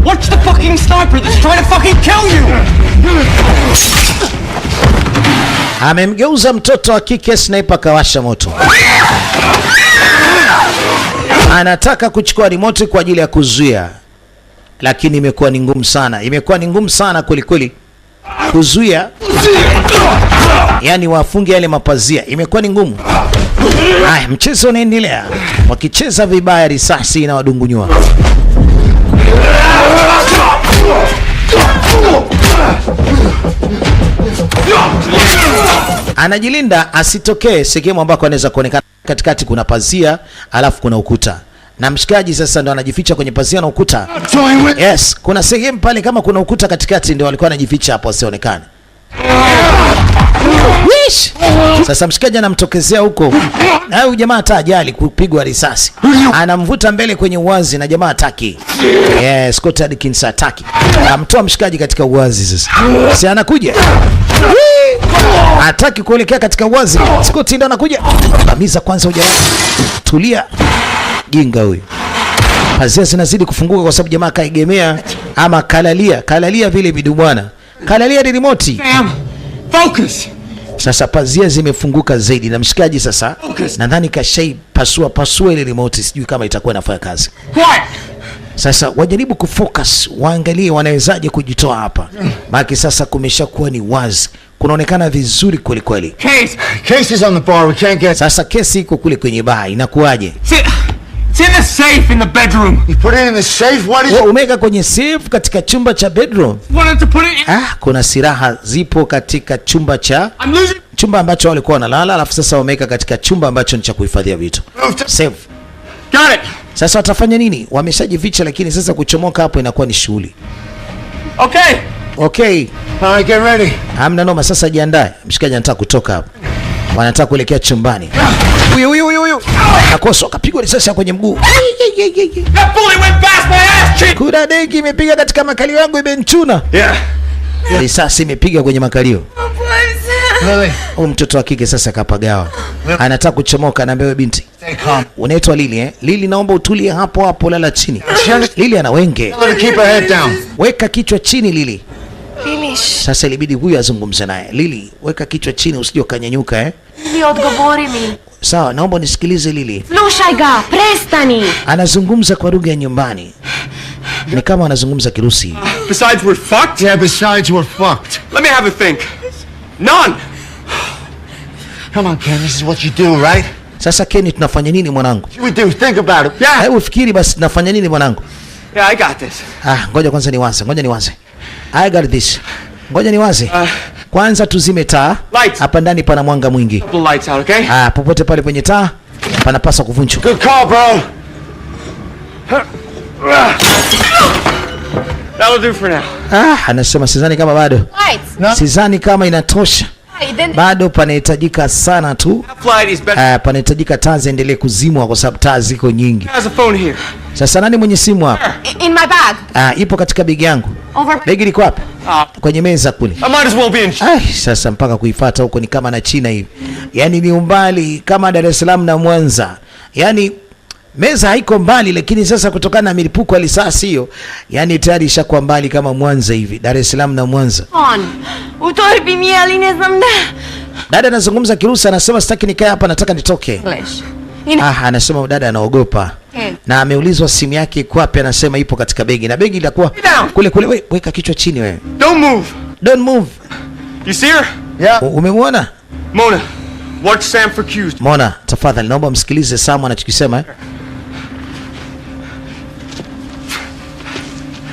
Watch the fucking sniper that's trying to fucking kill you! Amemgeuza mtoto wa kike, sniper kawasha moto. Anataka kuchukua remote kwa ajili ya kuzuia. Lakini imekuwa ni ngumu sana. Imekuwa ni ngumu sana kweli kuzuia. Yaani wafunge yale mapazia. Imekuwa ni ngumu. Mchezo unaendelea. Wakicheza vibaya risasi na wadungunywa. Anajilinda asitokee sehemu ambako anaweza kuonekana. Katikati kuna pazia, alafu kuna ukuta. Na mshikaji sasa ndo anajificha kwenye pazia na ukuta. Yes, kuna sehemu pale kama kuna ukuta katikati ndio walikuwa anajificha hapo asionekane. Wish! Sasa mshikaji anamtokezea huko. Na huyu jamaa hata ajali kupigwa risasi. Anamvuta mbele kwenye uwazi na jamaa hataki. Yes, Scott Adkins hataki. Amtoa mshikaji katika uwazi sasa. Si anakuja. Hataki kuelekea katika uwazi. Scott ndo anakuja. Kamiza kwanza huja. Tulia. Jinga huyu. Pazia zinazidi kufunguka kwa sababu jamaa kaegemea ama kalalia vile bidubwana. Kalalia remote. Focus! Sasa pazia zimefunguka zaidi na mshikaji sasa nadhani kashai pasua ile remote, sijui kama itakuwa inafanya kazi. Sasa wajaribu kufocus, waangalie wanawezaje kujitoa hapa. Maana sasa kumeshakuwa ni wazi. Kunaonekana vizuri kweli kweli. Case is on the bar, we can't get. Sasa kesi iko kule kwenye baa, inakuaje? It's in the safe in the bedroom. You put it in the safe? What is it? Umeka kwenye safe katika chumba cha bedroom. Wanted to put it in. Kuna silaha zipo katika chumba ambacho walikuwa wanalala, alafu sasa wameka katika chumba ambacho ni cha kuhifadhia vitu. Safe. Got it. Sasa watafanya nini? Wameshajificha lakini sasa kuchomoka hapo inakuwa ni shughuli. Okay. All right, get ready. Hamna noma, sasa jiandae. Mshikaji anataka kutoka hapo. Wanataka kuelekea chumbani. Huyu. Akoso kapigwa risasi kwenye mguu. That bullet went past my ass cheek. Kuna deki imepiga katika makalio yangu imenchuna. Yeah. Risasi imepiga kwenye makalio. Huyu mtoto wa kike sasa kapagawa. Anataka kuchomoka, na wewe binti. Stay calm. Unaitwa Lili Lili, naomba utulie hapo lala chini. Lili ana wenge. Keep her head down. Weka kichwa chini Lili. Lili. Sasa ilibidi huyu azungumze naye. Lili, weka kichwa chini usije ukanyanyuka Lili, odgovori mi. Sawa, naomba nisikilize Lili. Slušaj ga, prestani. Anazungumza kwa lugha ya nyumbani. Ni kama anazungumza Kirusi. Besides we're fucked. Yeah, besides we're fucked. Let me have a think. None. Come on, Ken, this is what you do, right? Sasa Kenny, tunafanya nini mwanangu? What we do, think about it. Yeah. Hebu fikiri basi tunafanya nini mwanangu? Yeah, I got this. Ngoja kwanza niwaze. I got this. Ngoja niwaze. Kwanza tuzime taa. Lights. Hapa ndani pana mwanga mwingi. Pull the lights out, okay? Popote pale kwenye taa panapaswa kuvunjwa. Good call, bro. That'll do for now. Anasema sidhani kama bado. Lights. Sidhani kama inatosha. Bado panahitajika sana tu. Panahitajika taa ziendelee kuzimwa kwa sababu taa ziko nyingi. There's a phone here. Sasa nani mwenye simu hapa? In my bag. Ipo katika begi yangu. Over. Begi liko wapi? Kwenye meza kule. I might as well be in. Sasa mpaka kuifuata huko ni kama na China hivi. Yaani ni umbali kama Dar es Salaam na Mwanza. Yaani meza haiko mbali, lakini sasa kutokana na milipuko ya risasi hiyo, yani tayari ishakuwa mbali kama Mwanza hivi, Dar es Salaam na Mwanza. Utorbi mieli ne znam da. Dada anazungumza Kirusi, anasema sitaki nikae hapa, nataka nitoke. Anasema dada anaogopa. Na ameulizwa simu yake iko wapi, anasema ipo katika begi, na begi litakuwa kule kule. Weka kichwa chini wewe. Don't move. Don't move. You see her? Yeah. Umemwona? Mona, watch Sam for cues. Mona, tafadhali naomba msikilize Sam anachokisema.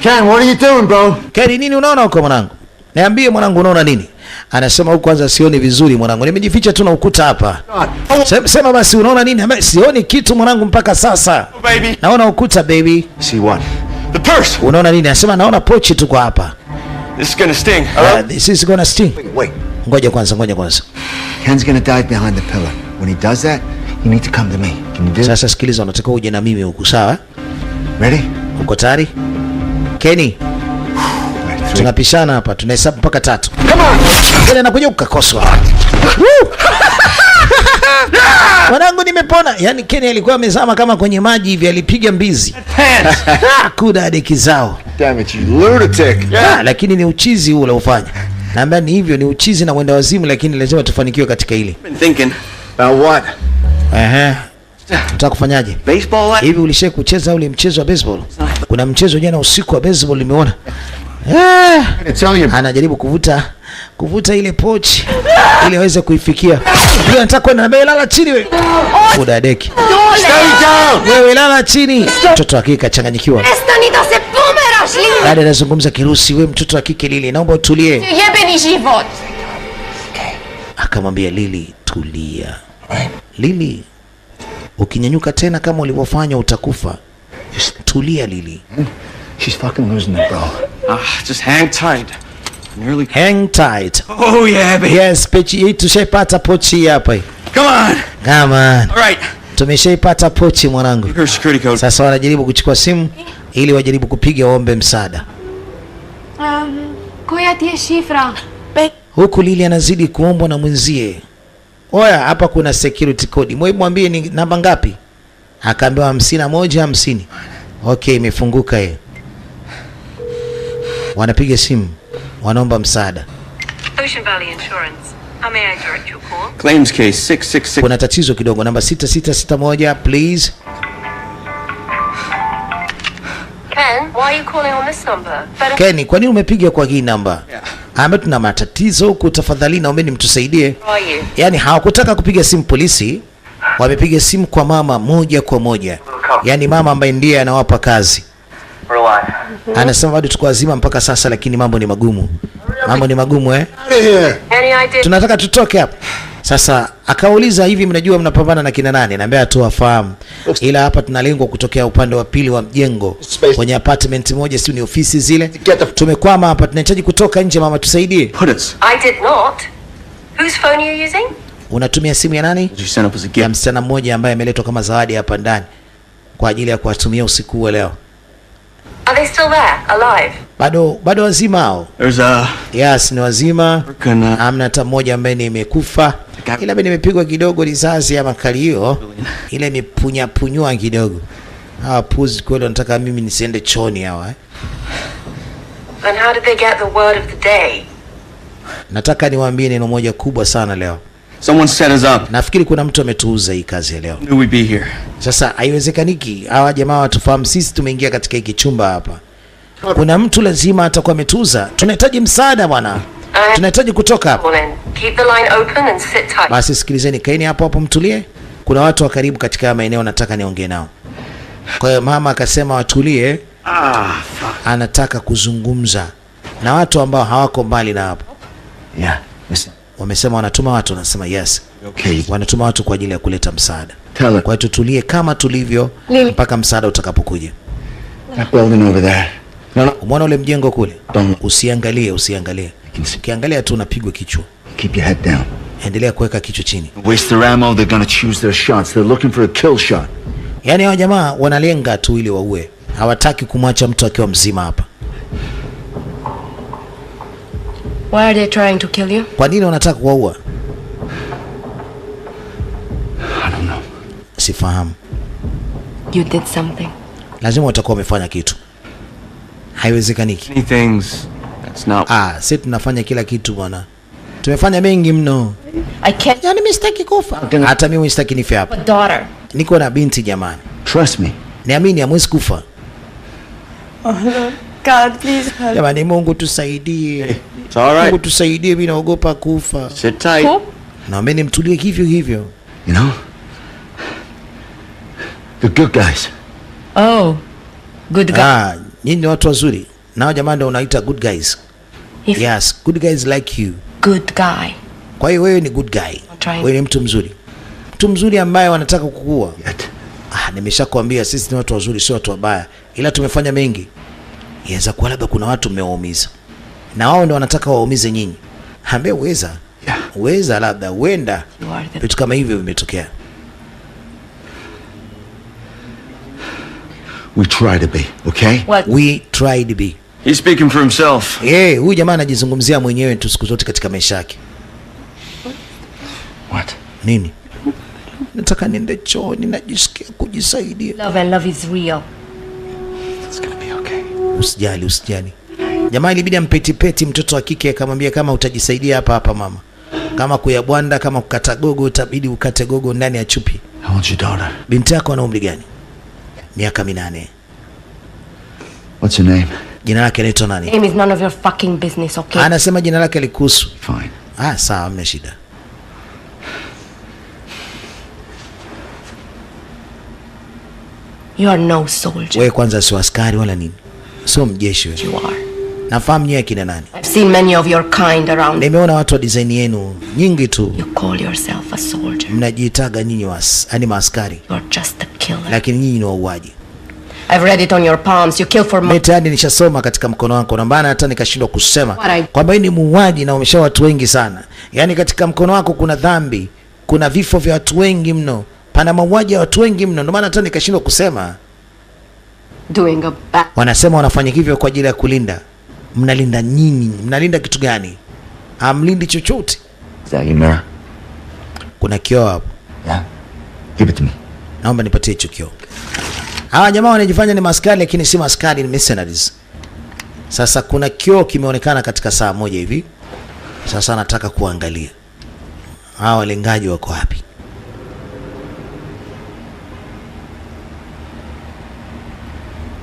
Ken, what are you doing, bro? Ken, nini unaona huko mwanangu? Niambie mwanangu, unaona nini? Anasema huko kwanza sioni vizuri mwanangu. Nimejificha tu na ukuta hapa. Sema basi unaona nini? Sioni kitu mwanangu mpaka sasa. Oh, baby. Naona ukuta baby. See what? The purse. Unaona nini? Anasema naona pochi tu kwa hapa. This is gonna sting. This is gonna sting. Wait. Ngoja kwanza. Ken's gonna dive behind the pillar. When he does that, you need to come to me. Can you do it? Sasa sikiliza, unataka uje na mimi huku, sawa? Ready? Uko tayari? Kenny. Tunapishana hapa, tunahesabu mpaka 3. Come on. Kenny anakuja ukakoswa. Mwanangu nimepona. Yaani Kenny alikuwa amezama kama kwenye maji hivi, alipiga mbizi. Kuda deki zao. Damn it, you lunatic. Yeah. Lakini ni uchizi ule ufanya. Naambia ni hivyo, ni uchizi na wenda wazimu, lakini lazima tufanikiwe katika hili. Been thinking about what? Unataka kufanyaje? Baseball? Hivi ulishaye kucheza ule mchezo wa baseball? Kuna mchezo jana usiku wa baseball nimeona. Anajaribu kuvuta ile pochi ili aweze kuifikia. Yule anataka kwenda na lala chini wewe. Kuda deki. Stay down. Wewe lala chini. Mtoto wa kike kachanganyikiwa. Dada anazungumza Kirusi, wewe mtoto wa kike Lili, naomba utulie. Jebeni život. Akamwambia Lili, tulia. Lili, ukinyanyuka tena kama ulivyofanya utakufa. Tulia Lili. She's fucking losing it, bro. Just hang tight. Nearly. Hang tight. Oh yeah, baby. Yes, pechi hii tushaipata pochi hapa. Come on. All right. Tumeshaipata pochi mwanangu. Your security code. Sasa wanajaribu kuchukua simu ili wajaribu kupiga waombe msaada. Koja ti je šifra? Huku Lili anazidi kuombwa na mwenzie. Oya, hapa kuna security code. Mwambie ni namba ngapi? Akaambiwa 5150. Okay, imefunguka hiyo. Wanapiga simu. Wanaomba msaada. Ocean Valley Insurance. How may I direct your call? Claims case 666. Kuna tatizo kidogo, namba 6661 please. Ken, why are you calling on this number? Ken, kwa nini umepiga kwa hii namba? Tuna matatizo huku, tafadhali naombeni mtusaidie. Yaani hawakutaka kupiga simu polisi, wamepiga simu kwa mama moja kwa moja. Yaani mama ambaye ndiye anawapa kazi. Anasema bado tuko wazima mpaka sasa, lakini mambo ni magumu. Mambo ni magumu Any idea? Tunataka tutoke hapa. Sasa akauliza, hivi mnajua mnapambana na kina nani? Naambia tu afahamu. Ila hapa tunalengwa kutokea upande wa pili wa mjengo. Kwenye apartment moja, si ni ofisi zile. Tumekwama hapa, tunahitaji kutoka nje, mama tusaidie. I did not. Whose phone are you using? Unatumia simu ya nani? Ya msichana mmoja ambaye ameletwa kama zawadi hapa ndani kwa ajili ya kuwatumia usiku wa leo. Are they still there? Alive? Bado wazima hao. Yes, ni wazima. Hamna hata mmoja ambaye nimekufa. Ila mimi nimepigwa kidogo risasi ya makalio. Ile imepunywa kidogo. Hawa puzi kweli wanataka mimi nisiende choni hawa. And how did they get the word of the day? Nataka niwaambie neno moja kubwa sana leo. Someone set us up. Nafikiri kuna mtu ametuuza hii kazi ya leo. Knew we'd be here. Sasa haiwezekaniki hawa jamaa watufahamu sisi tumeingia katika hiki chumba hapa. Kuna mtu lazima atakuwa ametuuza. Tunahitaji msaada bwana. Tunahitaji kutoka hapa. Keep the line open and sit tight. Basi sikilizeni, kaeni hapo mtulie. Kuna watu wa karibu katika maeneo nataka niongee nao. Kwa hiyo mama akasema watulie. Anataka kuzungumza na watu ambao hawako mbali na hapo. Yeah, listen. Wamesema wanatuma watu, nasema yes. Okay. Wanatuma watu kwa ajili ya kuleta msaada. Tell her. Kwa hiyo tutulie kama tulivyo mpaka msaada utakapokuja. That building over there. No. Umeona ule mjengo kule? Don't. Usiangalie. Ukiangalia tu unapigwa kichwa. Keep your head down. Endelea kuweka kichwa chini. Waste their ammo, they're gonna choose their shots. They're looking for a kill shot. Yaani hao jamaa wanalenga tu ili waue. Hawataki kumwacha mtu akiwa mzima hapa. Why are they trying to kill you? Kwa nini wanataka kuwaua? I don't know. Sifahamu. You did something. Lazima watakuwa wamefanya kitu. Haiwezekaniki. Many things. That's not. Sisi tunafanya kila kitu bwana. Tumefanya mengi mno. I can't. Yaani mimi sitaki kufa. Hata mimi sitaki nife hapa. Daughter. Niko na binti jamani. Trust me. Niamini hamwezi kufa. God, please help. Jamani, Mungu tusaidie. It's all right. Mungu tusaidie, mimi naogopa kufa. Sit tight. Naomba mtulie hivyo. You know? The good guys. Oh, good guy. Nyinyi ni watu wazuri. Nao jamani ndio unaita good guys. Yes, good guys like you. Good guy. Kwa hiyo wewe ni good guy. Wewe ni mtu mzuri. Mtu mzuri ambaye wanataka kukuua. Nimeshakwambia sisi ni watu wazuri, sio watu wabaya. Ila tumefanya mengi. Inaweza kuwa labda kuna watu mmewaumiza. Na wao ndio wanataka waumize nyinyi. Hambe uweza. Uweza labda huenda vitu kama hivyo vimetokea. We try to be, okay? What? We try to be. He's speaking for himself. Huyu jamaa anajizungumzia mwenyewe tu siku zote katika maisha yake. What? Nini? Nataka niende choo, ninajisikia kujisaidia. Love and love is real. It's gonna be okay. Usijali. Jamaa ilibidi ampeti mtoto wa kike akamwambia kama utajisaidia hapa mama. Kama kuyabwanda, kama kukata gogo utabidi ukate gogo ndani ya chupi. How old's your daughter? Binti yako ana umri gani? Miaka 8. What's her name? Jina lake anaitwa nani? Name is none of your fucking business, okay? Anasema jina lake likuhusu. Fine. Sawa, hamna shida. You are no soldier. Wewe kwanza sio askari wala nini. Sio mjeshi wewe. You are. Nafahamu nyewe kina nani. I've seen many of your kind around. Nimeona watu wa design yenu nyingi tu. You call yourself a soldier. Mnajiitaga nyinyi yani maaskari. You are just a killer. Lakini nyinyi ni wauaji. I've read it on your palms. You kill for money. Tayari nishasoma katika mkono wako na maana hata nikashindwa kusema kwamba ni muuaji na umesha watu wengi sana. Yaani katika mkono wako kuna dhambi, kuna vifo vya watu wengi mno, pana mauaji ya watu wengi mno, ndio maana hata nikashindwa kusema. Doing a bad. Wanasema wanafanya hivyo kwa ajili ya kulinda. Mnalinda nini? Mnalinda kitu gani? Hamlindi chochote. Is that your mirror? Kuna kioo hapo. Yeah. Give it to me. Naomba nipatie hicho kioo. Hawa jamaa wanajifanya ni maskari lakini si maskari, ni mercenaries. Sasa kuna kioo kimeonekana katika saa moja hivi. Sasa nataka kuangalia. Hawa walengaji wako wapi?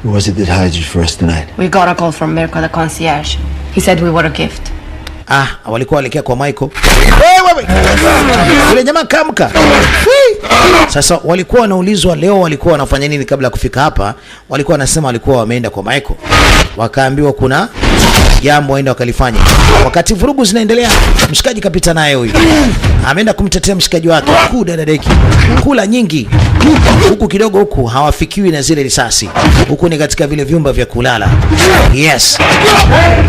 Who was it that hired you for us tonight? We got a call from Mirko, the concierge. He said we were a gift. Walikuwa waelekea kwa Michael. Wewe. Yule jamaa kamka. Sasa walikuwa wanaulizwa leo walikuwa wanafanya nini kabla ya kufika hapa? Walikuwa wanasema walikuwa wameenda kwa Michael. Wakaambiwa kuna jambo waenda wakalifanya. Wakati vurugu zinaendelea, mshikaji kapita naye huyu. Ameenda kumtetea mshikaji wake. Dadadeki. Kula nyingi. Huku kidogo huku hawafikiwi na zile risasi. Huku ni katika vile vyumba vya kulala. Yes.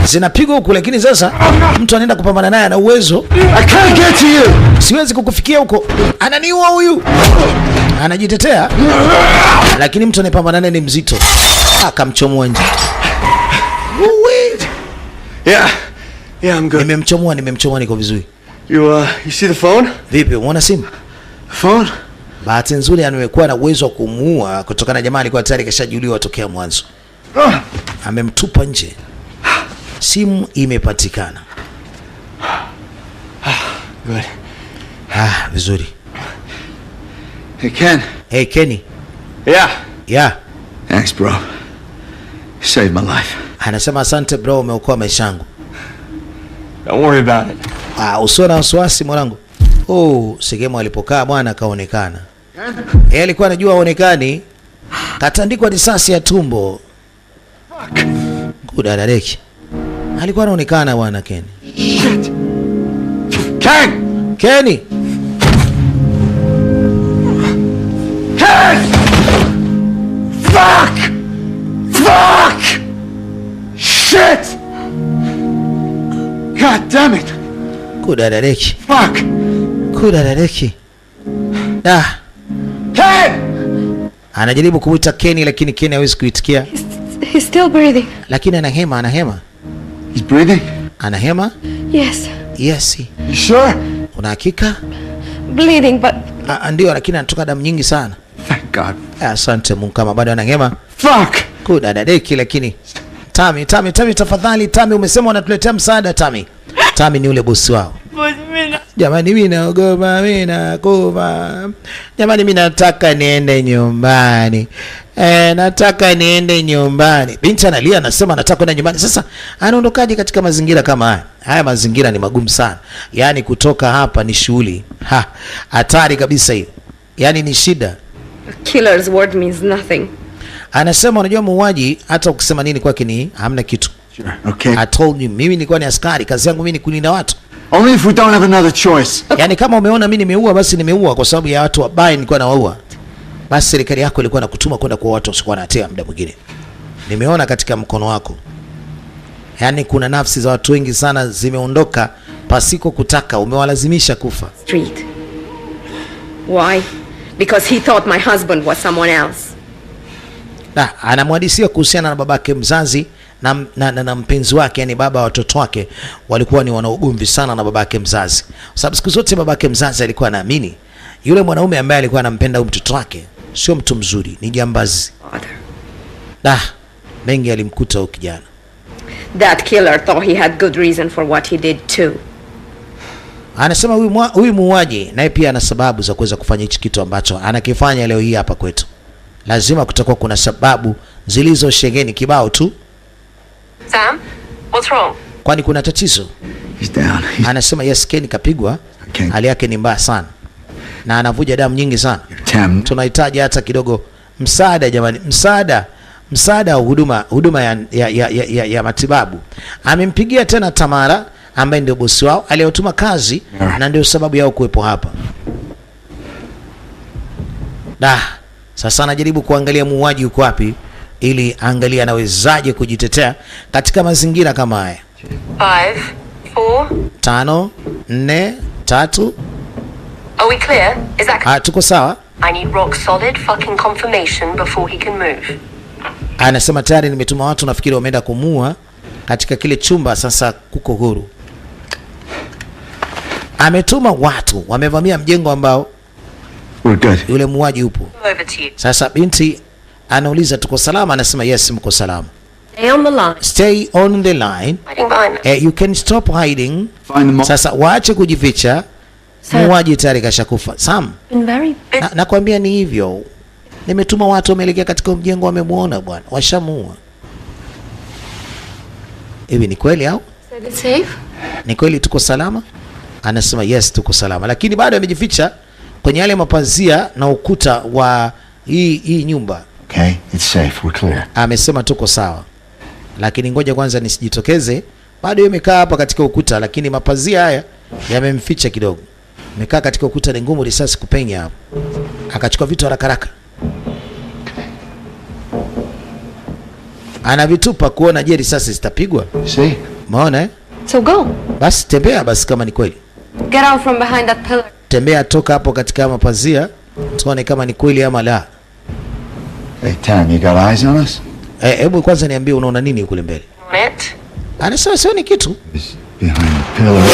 Zinapigwa huku lakini sasa mtu anaenda kupambana naye na uwezo. I can't get to you. Siwezi kukufikia huko. Ananiua huyu. Anajitetea. Lakini mtu anayepambana naye ni mzito. Akamchomoa nje. Yeah, I'm good. Nimemchomoa niko vizuri. You see the phone? Vipi, umeona simu? Phone? Bahati nzuri amekuwa na uwezo wa kumuua kutokana na jamaa alikuwa tayari kashajuliwa tokea mwanzo. Amemtupa nje. Simu imepatikana. Good. Vizuri. Hey, Ken. Hey, Kenny. Yeah. Thanks, bro. You saved my life. Anasema asante bro, umeokoa maisha yangu. Don't worry about it. Usiwe na wasiwasi mwanangu. Sehemu alipokaa bwana kaonekana. Alikuwa anajua aonekani. Katandikwa risasi ya tumbo. Kudadadeki. Alikuwa anaonekana bwana Kenny. Kenny! damn it! Kudadadeki. Fuck! Kudadadeki. Ken! Anajaribu kumuita Kenny lakini Kenny hawezi kuitikia. He's still breathing. Lakini anahema. He's breathing? Anahema? Yes. Yes. You sure? Una hakika? Bleeding, but Ndio, lakini anatoka damu nyingi sana. Thank God. Asante Mungu kama bado anahema. Fuck! Kudadadeki lakini. Tami, tafadhali Tami, umesema unatuletea msaada Tami. Tami ni ule bosi wao. Jamani mimi naogopa, mimi nakufa. Jamani mimi nataka niende nyumbani. Nataka niende nyumbani. Binti analia anasema anataka kwenda nyumbani. Sasa anaondokaje katika mazingira kama haya? Haya mazingira ni magumu sana. Yaani kutoka hapa ni shughuli. Hatari kabisa hiyo. Yaani ni shida. A killer's word means nothing. Anasema unajua muuaji hata ukisema nini kwake ni hamna kitu. Sure. Okay. I told you mimi nilikuwa ni askari, kazi yangu mimi ni kulinda watu. Only if we don't have another choice. Yaani kama umeona mimi nimeua basi nimeua kwa sababu ya watu wabaya nilikuwa nawaua. Basi serikali yako ilikuwa nakutuma kwenda kwa watu wasikuwa na hatia muda mwingine. Nimeona katika mkono wako. Yaani kuna nafsi za watu wengi sana zimeondoka pasiko kutaka, umewalazimisha kufa. Street. Why? Because he thought my husband was someone else. Anamhadisia kuhusiana na babake mzazi na mpenzi wake, yani baba wa watoto wake walikuwa ni wana ugomvi sana na babake mzazi. Kwa sababu siku zote babake mzazi alikuwa anaamini yule mwanaume ambaye alikuwa anampenda mtoto wake sio mtu mzuri, ni jambazi. Mengi alimkuta huyo kijana. That killer thought he had good reason for what he did too. Anasema huyu muuaji naye pia ana sababu za kuweza kufanya hichi kitu ambacho anakifanya leo hii hapa kwetu. Lazima kutakuwa kuna sababu zilizoshegeni kibao tu. Sam, what's wrong? Kwani kuna tatizo? He's down. Anasema yes, Ken kapigwa. Hali yake ni mbaya sana. Na anavuja damu nyingi sana. Tunahitaji hata kidogo msaada jamani, msaada wa huduma ya matibabu. Amempigia tena Tamara ambaye ndio bosi wao aliyotuma kazi na ndio sababu yao kuwepo hapa. Sasa anajaribu kuangalia muuaji yuko wapi ili angalia anawezaje kujitetea katika mazingira kama haya. 5, 4, 5, 4, 3. Are we clear? Is that Tuko sawa? I need rock solid fucking confirmation before he can move. Anasema tayari nimetuma watu, nafikiri wameenda kumua katika kile chumba, sasa kuko huru. Ametuma watu wamevamia mjengo ambao yule muuaji yupo. Over to you. Sasa binti anauliza tuko salama, anasema yes mko salama. Stay on the line. Stay on the line. Hiding behind. You can stop hiding. Sasa waache kujificha. Muuaji tayari kashakufa. Sam, nakwambia ni hivyo. Nimetuma watu wameelekea katika mjengo, wamemuona bwana, washamuua. Hivi ni kweli au? Safe? Ni kweli tuko salama? Anasema yes tuko salama, lakini bado amejificha kwenye yale mapazia na ukuta wa hii nyumba. Okay, it's safe. We're clear. Amesema tuko sawa. Lakini ngoja kwanza nisijitokeze. Bado yamekaa hapa katika ukuta, lakini mapazia haya yamemficha kidogo. Amekaa katika ukuta, ni ngumu risasi kupenya hapo. Akachukua vitu haraka. Anavitupa kuona je risasi zitapigwa. See? Umeona eh? So go. Basi tembea basi kama ni kweli. Get out from behind that pillar. Tembea toka hapo katika mapazia, tuone kama ni kweli ama la. Hey, Tam, you got eyes on us? Hebu kwanza niambie unaona nini kule mbele? It. Anasema sio ni kitu. He's behind the pillar.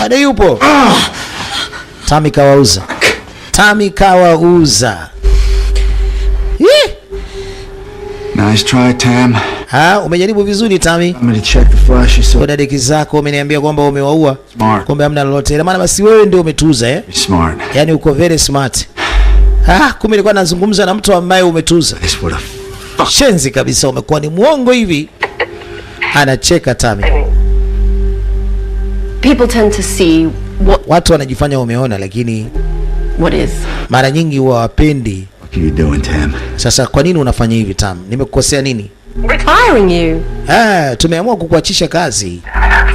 Ada yupo. Tami kawauza. Nice try, Tam. Umejaribu vizuri Tami. I'm gonna check the flash so. Kwa dakika zako umeniambia kwamba umewaua. Smart. Kumbe hamna lolote. Ina maana basi wewe ndio umetuza You're smart. Yaani uko very smart. Kumbe nilikuwa nazungumza na mtu ambaye umetuza. This would have Shenzi kabisa, umekuwa ni muongo hivi. Anacheka Tami. People tend to see Watu wanajifanya wameona lakini what is. mara nyingi huwa wapendi. What are you doing, Tam? Sasa kwa nini unafanya hivi Tam? Nimekukosea nini? Retiring you. Tumeamua kukuachisha kazi.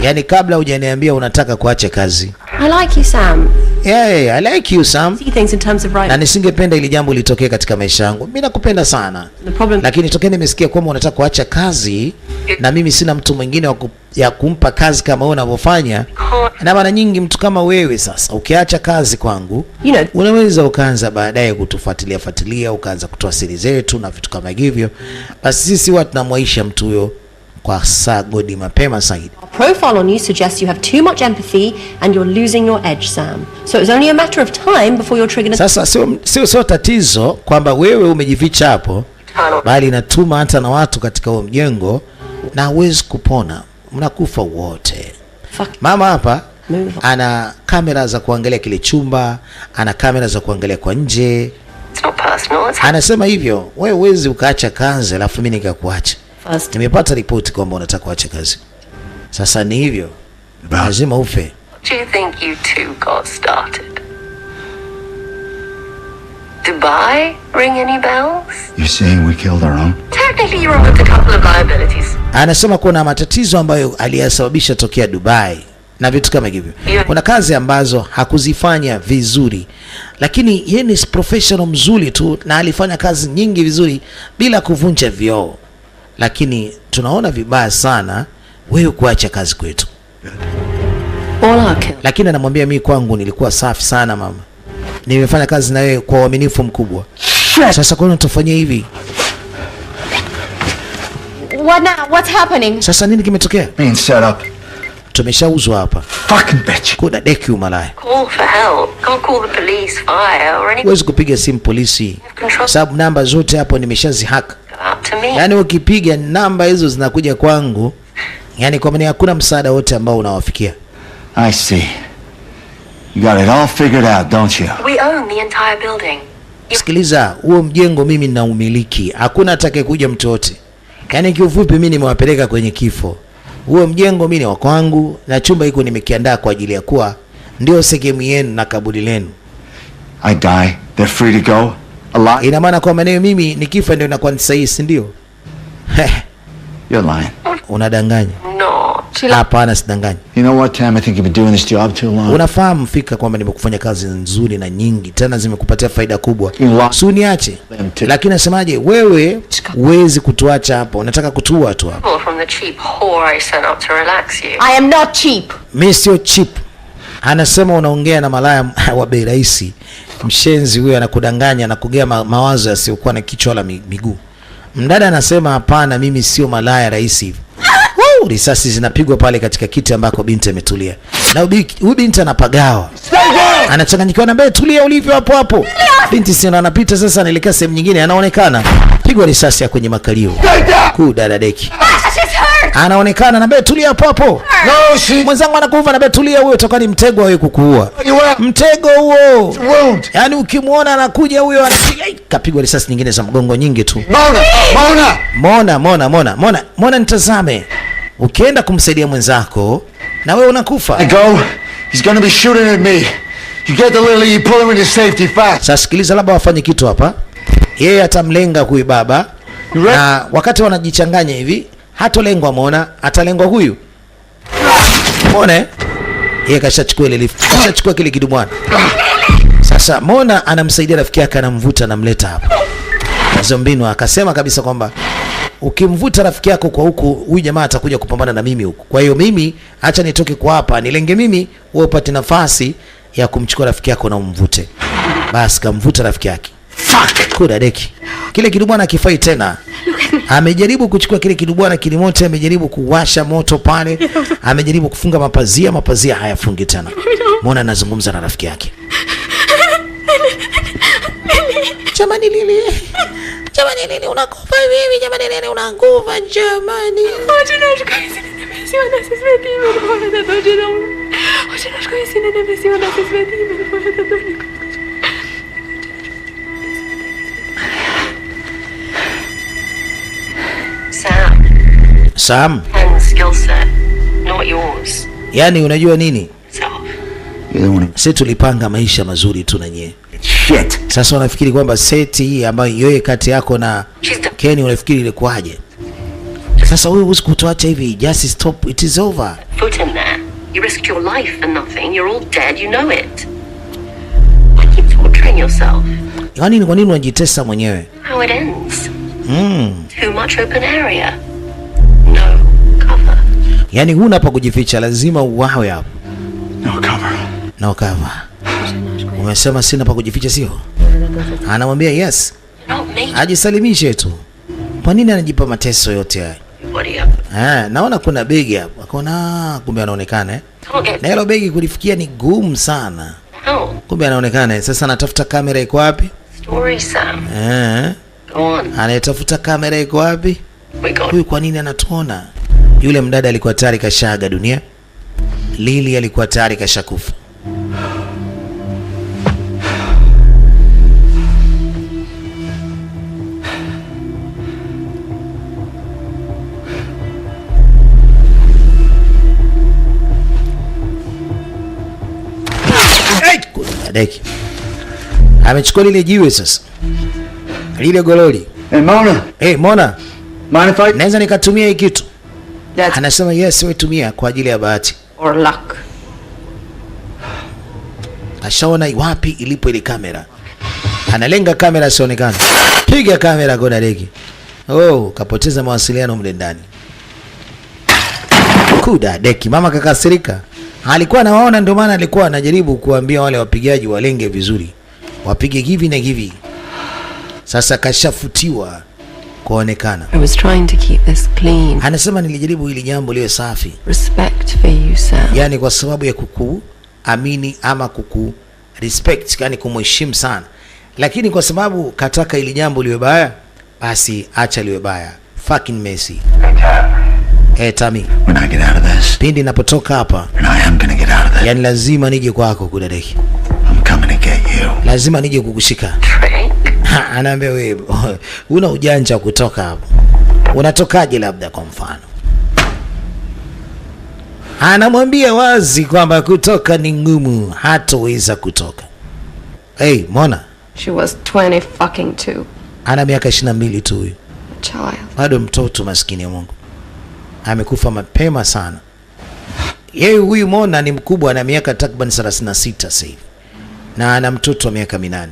Yaani kabla hujaniambia unataka kuacha kazi. I like you, Sam. Yeah, I like you Sam. See things in terms of right. Na nisingependa ili jambo litokee katika maisha yangu. Mimi nakupenda sana. The problem. Lakini tokea nimesikia kwamba unataka kuacha kazi, na mimi sina mtu mwingine ya kumpa kazi kama wewe unavyofanya. Na mara nyingi mtu kama wewe sasa ukiacha kazi kwangu, unaweza ukaanza baadaye kutufuatilia, ukaanza kutoa siri zetu na vitu kama hivyo. Basi sisi watu tunamwaisha mtu huyo kwa saa godi mapema zaidi. Profile on you suggests you have too much empathy and you're losing your edge, Sam. So it's only a matter of time before you're triggered. Sasa sio tatizo kwamba wewe umejificha hapo, bali inatuma hata na watu katika huo mjengo na huwezi kupona, mnakufa wote. Mama hapa ana kamera za kuangalia kile chumba, ana kamera za kuangalia kwa nje. Anasema hivyo, wewe huwezi ukaacha kazi alafu mimi nikakuacha. Nimepata ripoti kwamba unataka kuacha kazi. Sasa ni hivyo, lazima ufe. Do you think you two got started? Dubai ring any bells? You're saying we killed our own? Technically you removed a couple of liabilities. Anasema kuna matatizo ambayo aliyasababisha tokea Dubai na vitu kama hivyo. Kuna kazi ambazo hakuzifanya vizuri, lakini yeye ni professional mzuri tu na alifanya kazi nyingi vizuri bila kuvunja vioo. Lakini tunaona vibaya sana wewe kuacha kazi kwetu. Lakini anamwambia mimi kwangu nilikuwa safi sana mama. Nimefanya kazi na wewe kwa uaminifu mkubwa. Sasa kwa nini utafanyia hivi? What now? What's happening? Sasa nini kimetokea? Being set up. Tumeshauzwa hapa. Fucking bitch. Kuna deki umalaya. Call for help. Can't call the police, fire or anything. Huwezi kupiga simu polisi. Sababu namba zote hapo nimeshazihack. To me. Yaani ukipiga namba hizo zinakuja kwangu. Yaani kwa maana hakuna msaada wote ambao unawafikia. I see. You got it all figured out, don't you? We own the entire building. Sikiliza, huo mjengo mimi nina umiliki. Hakuna atakayekuja mtu wote. Yaani kiufupi mimi nimewapeleka kwenye kifo. Huo mjengo mimi ni wa kwangu na chumba hiko nimekiandaa kwa ajili ya kuwa ndio sehemu yenu na kaburi lenu. I die, they're free to go. Alive. Ina maana kwa maana mimi nikifa ndio inakuwa ni sahihi, si ndio? You're lying. Unadanganya. No. Hapana, sidanganya. You know what, Tam? I think you've been doing this job too long. Unafahamu fika kwamba nimekufanya kazi nzuri na nyingi tena zimekupatia faida kubwa. Si uniache. Lakini nasemaje, wewe huwezi kutuacha hapa. Unataka kutua tu hapa. From the cheap whore I sent up to relax you. I am not cheap. Mimi sio cheap. Anasema unaongea na malaya wa bei rahisi. Mshenzi huyo anakudanganya na kugea mawazo yasiyokuwa na kichwa wala miguu. Mdada anasema hapana, mimi sio malaya rahisi hivi. Risasi zinapigwa pale katika kiti ambako binti ametulia. Na huyu binti anapagawa. Anachanganyikiwa na mbele, tulia ulivyo hapo hapo. Binti si anapita sasa anaelekea sehemu nyingine, anaonekana pigwa risasi ya kwenye makalio. Dada deki. Anaonekana na mbele, tulia hapo hapo. Mwenzangu anakufa na mbele, tulia, huyo toka ni mtego wewe kukuua. Mtego huo. Yaani ukimwona anakuja huyo anapiga kapigwa risasi nyingine za mgongo nyingi tu. Mona nitazame. Ukienda kumsaidia mwenzako na wewe unakufa. I go, he's going to be shooting at me. You get the lily, you pull him into safety fast. Sasa sikiliza, labda wafanye kitu hapa. Yeye atamlenga huyu baba. Na wakati wanajichanganya hivi, hatolengwa Mona, atalengwa huyu. Mona yeye kashachukua ile lift. Kashachukua kile kidumwana. Sasa Mona anamsaidia rafiki yake, anamvuta, anamleta hapa. Zombino akasema kabisa kwamba ukimvuta rafiki yako kwa huku, huyu jamaa atakuja kupambana na mimi huku. Kwa hiyo mimi acha nitoke kwa hapa, nilenge mimi, wewe upate nafasi ya kumchukua rafiki yako na umvute. Basi kamvuta rafiki yake. Fuck, kuda deki. Kile kidubwana kifai tena. Amejaribu kuchukua kile kidubwana kilimoto, amejaribu kuwasha moto pale, amejaribu kufunga mapazia hayafungi tena. Mbona anazungumza na rafiki yake? Jamani Lili. Jamani Lili unakufa hivi, jamani Lili unakufa jamani. Sam. Skill set, not yours. Yaani unajua nini? So. Sisi tulipanga maisha mazuri tu na nyie. Shit. Sasa unafikiri kwamba seti hii ambayo yoye kati yako na Kenny unafikiri ilikuwaje? Sasa wewe usikutuacha hivi, just stop, it is over. Put him there. You risked your life for nothing. You're all dead, you know it. Why keep torturing yourself? Yaani kwa nini unajitesa mwenyewe? How it ends. Too much open area. No. Yani huna pa kujificha, lazima uwawe hapo. No cover. No cover. Umesema sina pa kujificha sio? Anamwambia yes. Ajisalimishe tu. Kwa nini anajipa mateso yote haya? Naona kuna begi hapo. Akaona kumbe anaonekana na hilo begi kulifikia ni gumu sana. Kumbe anaonekana. Sasa anatafuta kamera iko wapi? Anatafuta kamera iko wapi? Huyu kwa nini anatuona? Yule mdada alikuwa tayari kashaga dunia. Lily alikuwa tayari kashakufa. Deki amechukua lile jiwe sasa, lile gololi. Hey Mona. Hey Mona, mind if I... naweza nikatumia hii kitu? Anasema yes, wewe tumia kwa ajili ya bahati or luck. Ashaona wapi ilipo ile kamera, analenga kamera sionekane. Piga kamera kwa Deki. Oh, kapoteza mawasiliano mle ndani. Kuda Deki, mama kakasirika. Alikuwa anawaona, ndio maana alikuwa anajaribu kuambia wale wapigaji walenge vizuri, wapige hivi na hivi. Sasa kashafutiwa kuonekana. I was trying to keep this clean. Anasema nilijaribu ili jambo liwe safi. Respect for you, Sam. Yani kwa sababu ya kukuamini ama respect, yani kumheshimu sana. Lakini kwa sababu kataka ili jambo liwe baya, basi acha liwe baya. Fucking Messi. Tami, when I get out of this, pindi napotoka hapa, and I am gonna get out of this, yani lazima nije kwako kudadeki. I'm coming to get you. Lazima nije kukushika. Anaambia wewe una ujanja kutoka hapo. Unatokaje labda kwa mfano? Anamwambia wazi kwamba kutoka ni ngumu, hataweza kutoka. Hey, Mona. She was 20 fucking 2. Ana miaka 22 tu huyu. Child. Bado mtoto maskini ya Mungu. Amekufa mapema sana. Yeye huyu Mona ni mkubwa, ana miaka takriban 36 sasa hivi. Na ana mtoto wa miaka 8.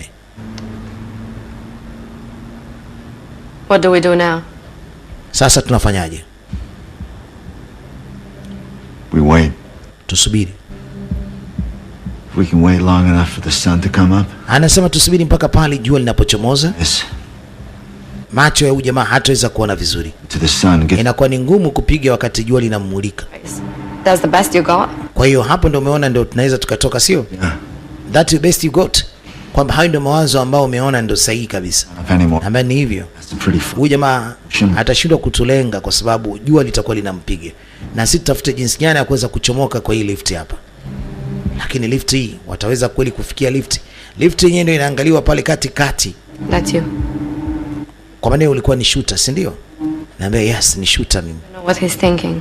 What do we do now? Sasa tunafanyaje? We wait. Tusubiri. If we can wait long enough for the sun to come up. Anasema tusubiri mpaka pale jua linapochomoza. Yes. Macho ya huyu jamaa hataweza kuona vizuri. To the sun. Inakuwa ni ngumu kupiga wakati jua linamulika. That's the best you got? Kwa hiyo hapo ndio umeona ndio tunaweza tukatoka, sio? Yeah. That's the best you got. Kwamba hayo ndio mawazo ambao umeona ndio sahihi kabisa. Ambaye ni hivyo. Huyu jamaa atashindwa kutulenga kwa sababu jua litakuwa linampiga. Na sisi tutafute jinsi gani ya kuweza kuchomoka kwa hii lift hapa. Lakini lift hii wataweza kweli kufikia lift? Lift yenyewe ndio inaangaliwa pale katikati. That's you. Kwa maana ulikuwa ni shooter, si ndio? Naambia yes, ni shooter mimi. I know what he's thinking.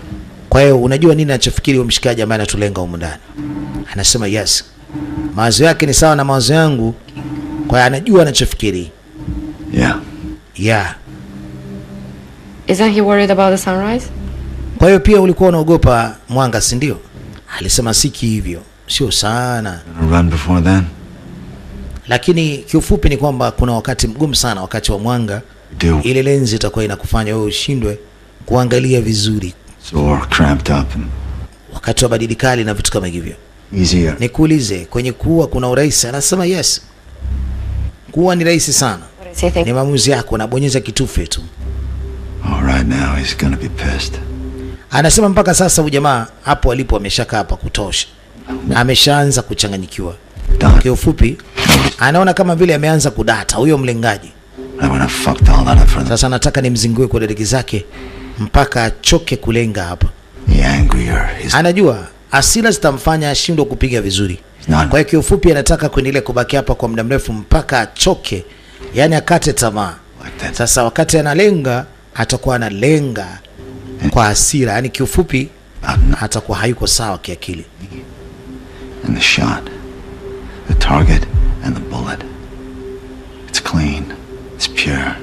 Kwa hiyo unajua nini anachofikiri huyo mshikaji ambaye anatulenga huko ndani? Anasema yes. Mawazo yake ni sawa na mawazo yangu. Kwa hiyo anajua anachofikiri. Yeah. Yeah. Isn't he worried about the sunrise? Kwa hiyo pia ulikuwa unaogopa mwanga, si ndio? Alisema siki hivyo. Sio sana. Run before then. Lakini kiufupi ni kwamba kuna wakati mgumu sana wakati wa mwanga. Ile lenzi itakuwa inakufanya wewe ushindwe kuangalia vizuri. So cramped up and wakati wa baridi kali na vitu kama hivyo. Easier. Nikuulize, kwenye kuua kuna urahisi? Anasema yes. Kuua ni rahisi sana. Ni maamuzi yako, unabonyeza kitufe tu. All right, now he's gonna be pissed. Anasema mpaka sasa huyu jamaa hapo alipo ameshakaa hapa kutosha. Ameshaanza kuchanganyikiwa. Kwa ufupi, anaona kama vile ameanza kudata huyo mlengaji. Sasa nataka nimzingue kwa dadeki zake mpaka achoke kulenga hapa. Anajua asila zitamfanya ashindwe kupiga vizuri. Kwa hiyo kiufupi anataka kuendelea kubaki hapa kwa muda mrefu mpaka achoke, yani akate tamaa. Sasa wakati analenga atakuwa analenga kwa hasira, yani kiufupi atakuwa hayuko sawa kiakili. And the shot, the target and the bullet. It's clean. It's pure.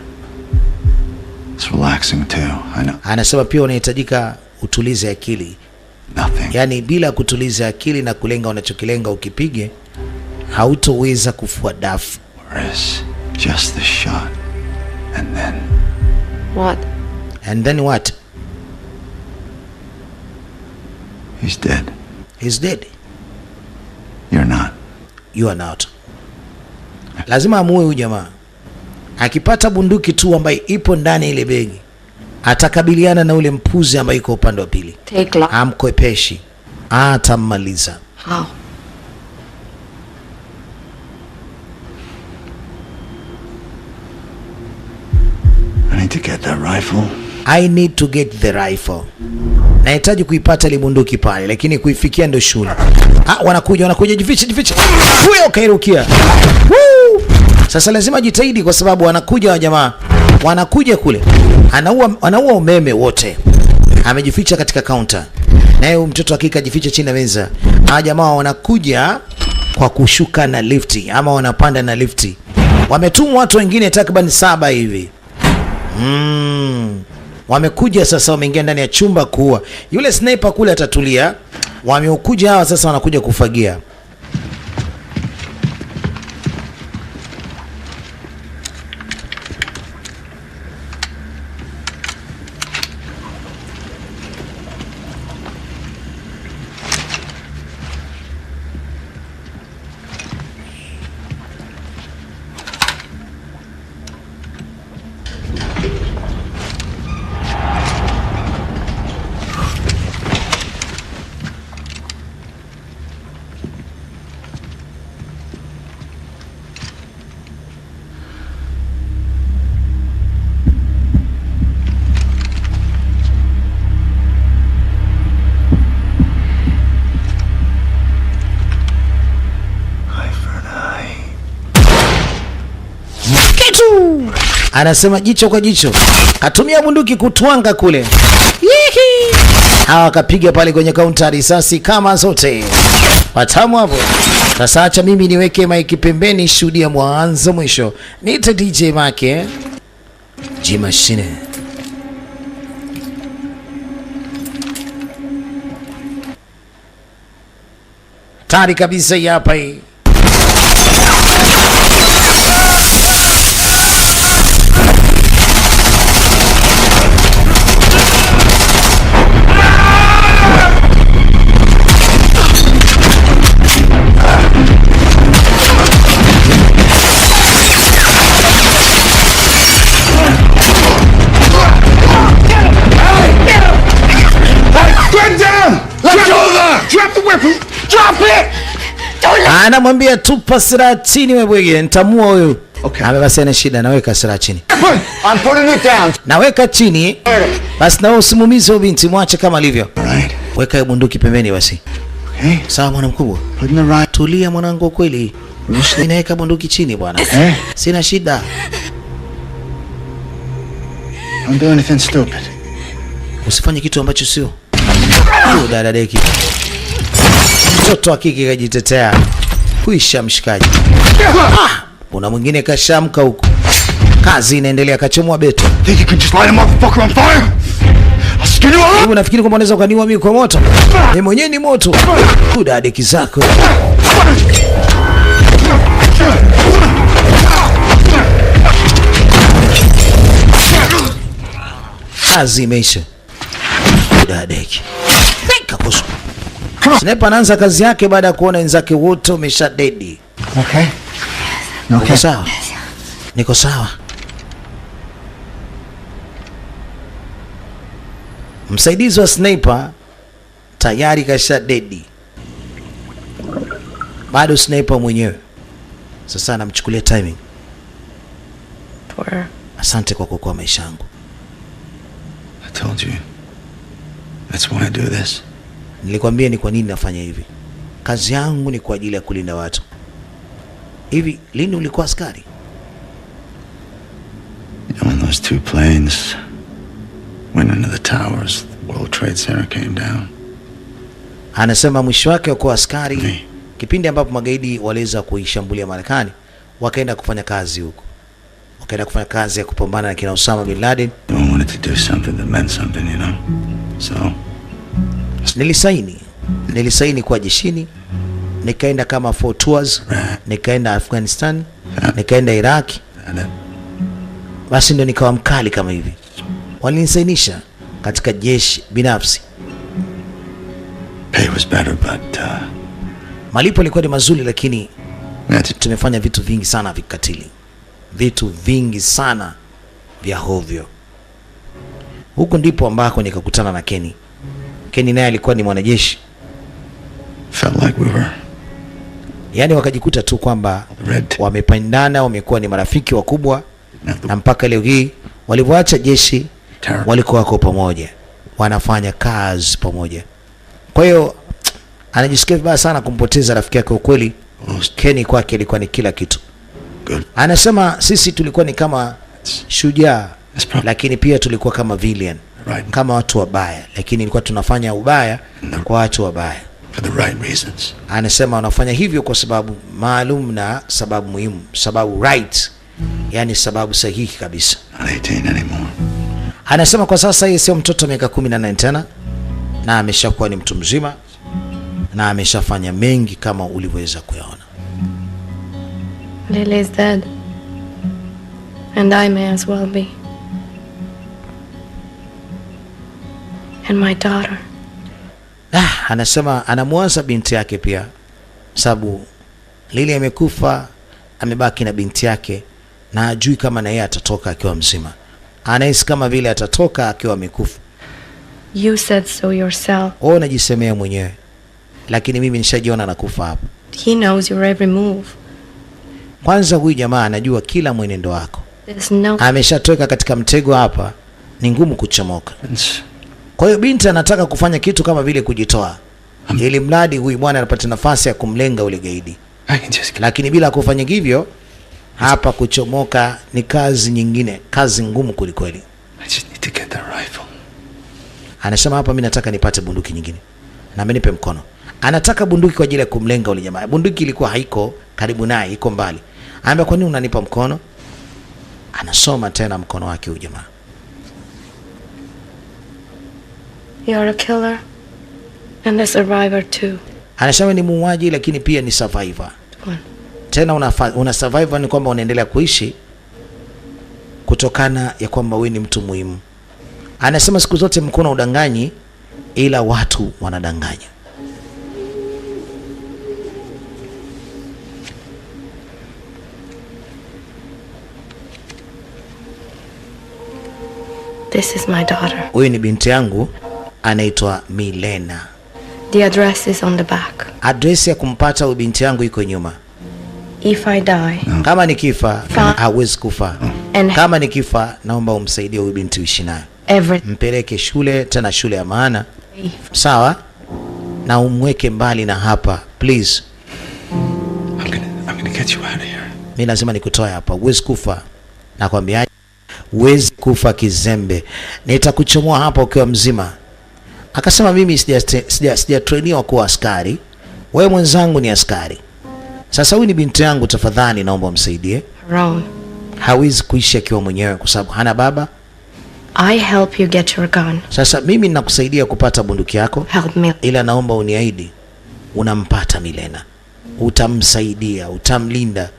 It's relaxing too. I know. Anasema pia unahitajika utulize akili. Nothing. Yani bila kutuliza akili na kulenga unachokilenga ukipige hautoweza kufua dafu. Whereas just the shot and then what? And then what? He's dead. He's dead. You're not. You are not. Lazima amuue huyu jamaa. Akipata bunduki tu ambayo ipo ndani ile begi, atakabiliana na ule mpuzi ambaye yuko upande wa pili. Amkwepeshi. Atammaliza. How? I need to get that rifle. I need to get the rifle. Nahitaji kuipata ile bunduki pale, lakini kuifikia ndio shule. Wanakuja, jifiche. Huyo kairukia. Sasa lazima jitahidi kwa sababu wanakuja wa jamaa. Wanakuja kule. Anaua umeme wote. Amejificha katika counter. Naye mtoto hakika jificha chini ya meza. Jamaa wanakuja kwa kushuka na lifti ama wanapanda na lifti. Wametumwa watu wengine takriban 7 hivi. Wamekuja sasa, wameingia ndani ya chumba kuua. Yule sniper kule atatulia. Wamekuja hawa sasa wanakuja kufagia. Anasema jicho kwa jicho. Katumia bunduki kutwanga kule. Hawa akapiga pale kwenye kaunta risasi kama zote. Watamu hapo. Sasa acha mimi niweke maiki pembeni, shuhudia mwanzo mwisho. Niite DJ Make. G Machine. Tari kabisa hapa hii. Anamwambia tupa silaha chini wewe bwege, nitamua huyu. Okay. Basi ana shida, naweka silaha chini. I'm putting it down. Naweka chini. Basi na usimumize huyo binti, mwache kama alivyo. Right. Weka bunduki pembeni basi. Okay. Sawa mwana mkubwa. Putting the right. Tulia mwanangu kweli. Ninaweka bunduki chini bwana. Sina shida. Don't do anything stupid. Usifanye kitu ambacho sio. Dada deki. Mtoto hakiki kajitetea. Kuisha mshikaji. Kuna mwingine kashamka huko. Kazi inaendelea, kachomwa beto. Think you can just light a motherfucker on fire? I'll skin you all up. Unafikiri kwamba unaweza kuniua mimi kwa moto? Ni mwenyewe ni moto. Dada deki zako. Kazi imeisha. Dada deki. Kakoso. Sniper anaanza kazi yake baada ya kuona wenzake wote wamesha dedi. Okay. Niko sawa. Niko sawa. Msaidizi wa sniper tayari kasha dedi. Bado sniper mwenyewe. Sasa anamchukulia timing. Asante kwa kuokoa maisha yangu. I told you. That's why I do this. Nilikwambia ni kwa nini nafanya hivi. Kazi yangu ni kwa ajili ya kulinda watu. Hivi lini ulikuwa askari? You know, when those 2 planes went into the towers, the World Trade Center came down. Anasema mwisho wake kwa askari kipindi ambapo magaidi waliweza kuishambulia Marekani, wakaenda kufanya kazi huko. Wakaenda kufanya kazi ya kupambana na kina Osama bin Laden. I wanted to do something that meant something, you know. So Nilisaini kwa jeshini, nikaenda kama 4 tours, nikaenda Afghanistan, nikaenda Iraq. Basi ndio nikawa mkali kama hivi. Walinisainisha katika jeshi binafsi. Pay was better, but malipo yalikuwa ni mazuri, lakini that's tumefanya vitu vingi sana vikatili, vitu vingi sana vya hovyo. Huko ndipo ambako nikakutana na Kenny. Kenny naye alikuwa ni mwanajeshi. felt like we were. Yaani wakajikuta tu kwamba wamependana, wamekuwa ni marafiki wakubwa, na mpaka leo hii walivyoacha jeshi walikuwa wako pamoja, wanafanya kazi pamoja. Kwa hiyo anajisikia vibaya sana kumpoteza rafiki yake. Ukweli Kenny kwake alikuwa ni kila kitu. Anasema sisi tulikuwa ni kama shujaa, lakini pia tulikuwa kama villain, kama watu wabaya, lakini ilikuwa tunafanya ubaya kwa watu wabaya. For the right reasons. Anasema wanafanya hivyo kwa sababu maalum na sababu muhimu, sababu right, yani sababu sahihi kabisa. Not 18 anymore. Anasema kwa sasa yeye sio mtoto miaka 18 tena, na ameshakuwa ni mtu mzima na ameshafanya mengi kama ulivyoweza kuyaona. Lily is dead. And I may as well be. And my daughter. Anasema anamwaza binti yake pia, sababu Lily amekufa, amebaki na binti yake, na hajui kama na yeye atatoka akiwa mzima. Anahisi kama vile atatoka akiwa amekufa. You said so yourself. Wewe unajisemea mwenyewe, lakini mimi nishajiona nakufa hapa. He knows your every move. Kwanza huyu jamaa anajua kila mwenendo wako. There's no... Ameshatoka katika mtego hapa, ni ngumu kuchomoka. Kwa hiyo binti anataka kufanya kitu kama vile kujitoa, ili mradi huyu bwana anapata nafasi ya kumlenga ule gaidi. Lakini bila kufanya hivyo, hapa kuchomoka ni kazi nyingine, kazi ngumu kulikweli. Anasema hapa mimi nataka nipate bunduki nyingine, na amenipe mkono. Anataka bunduki kwa ajili ya kumlenga ule jamaa. Bunduki ilikuwa haiko karibu naye, iko mbali. Anambia kwa nini unanipa mkono? Anasoma tena mkono wake huyu jamaa. You're a killer and a survivor too. Anasema ni muuaji lakini pia ni survivor. Tena una survivor ni kwamba unaendelea kuishi kutokana ya kwamba wewe ni mtu muhimu. Anasema siku zote mkono udanganyi, ila watu wanadanganya. This is my daughter. Huyu ni binti yangu, anaitwa Milena. The address is on the back. Address ya kumpata huyu binti yangu iko nyuma. If I die, kama nikifa hawezi kufa. Kama nikifa naomba umsaidie huyu binti uishi naye. Mpeleke shule, tena shule ya maana. Sawa? Na umweke mbali na hapa, please. I'm gonna get you out of here. Mimi lazima nikutoe hapa. Huwezi kufa. Nakwambia huwezi kufa kizembe. Nitakuchomoa hapa ukiwa mzima. Akasema mimi sija trainiwa kuwa askari. Wewe mwenzangu ni askari. Sasa huyu ni binti yangu, tafadhali naomba umsaidie. Wrong. Hawezi kuishi akiwa mwenyewe kwa sababu hana baba. I help you get your gun. Sasa mimi ninakusaidia kupata bunduki yako. Help me. Ila naomba uniahidi unampata Milena. Utamsaidia, utamlinda.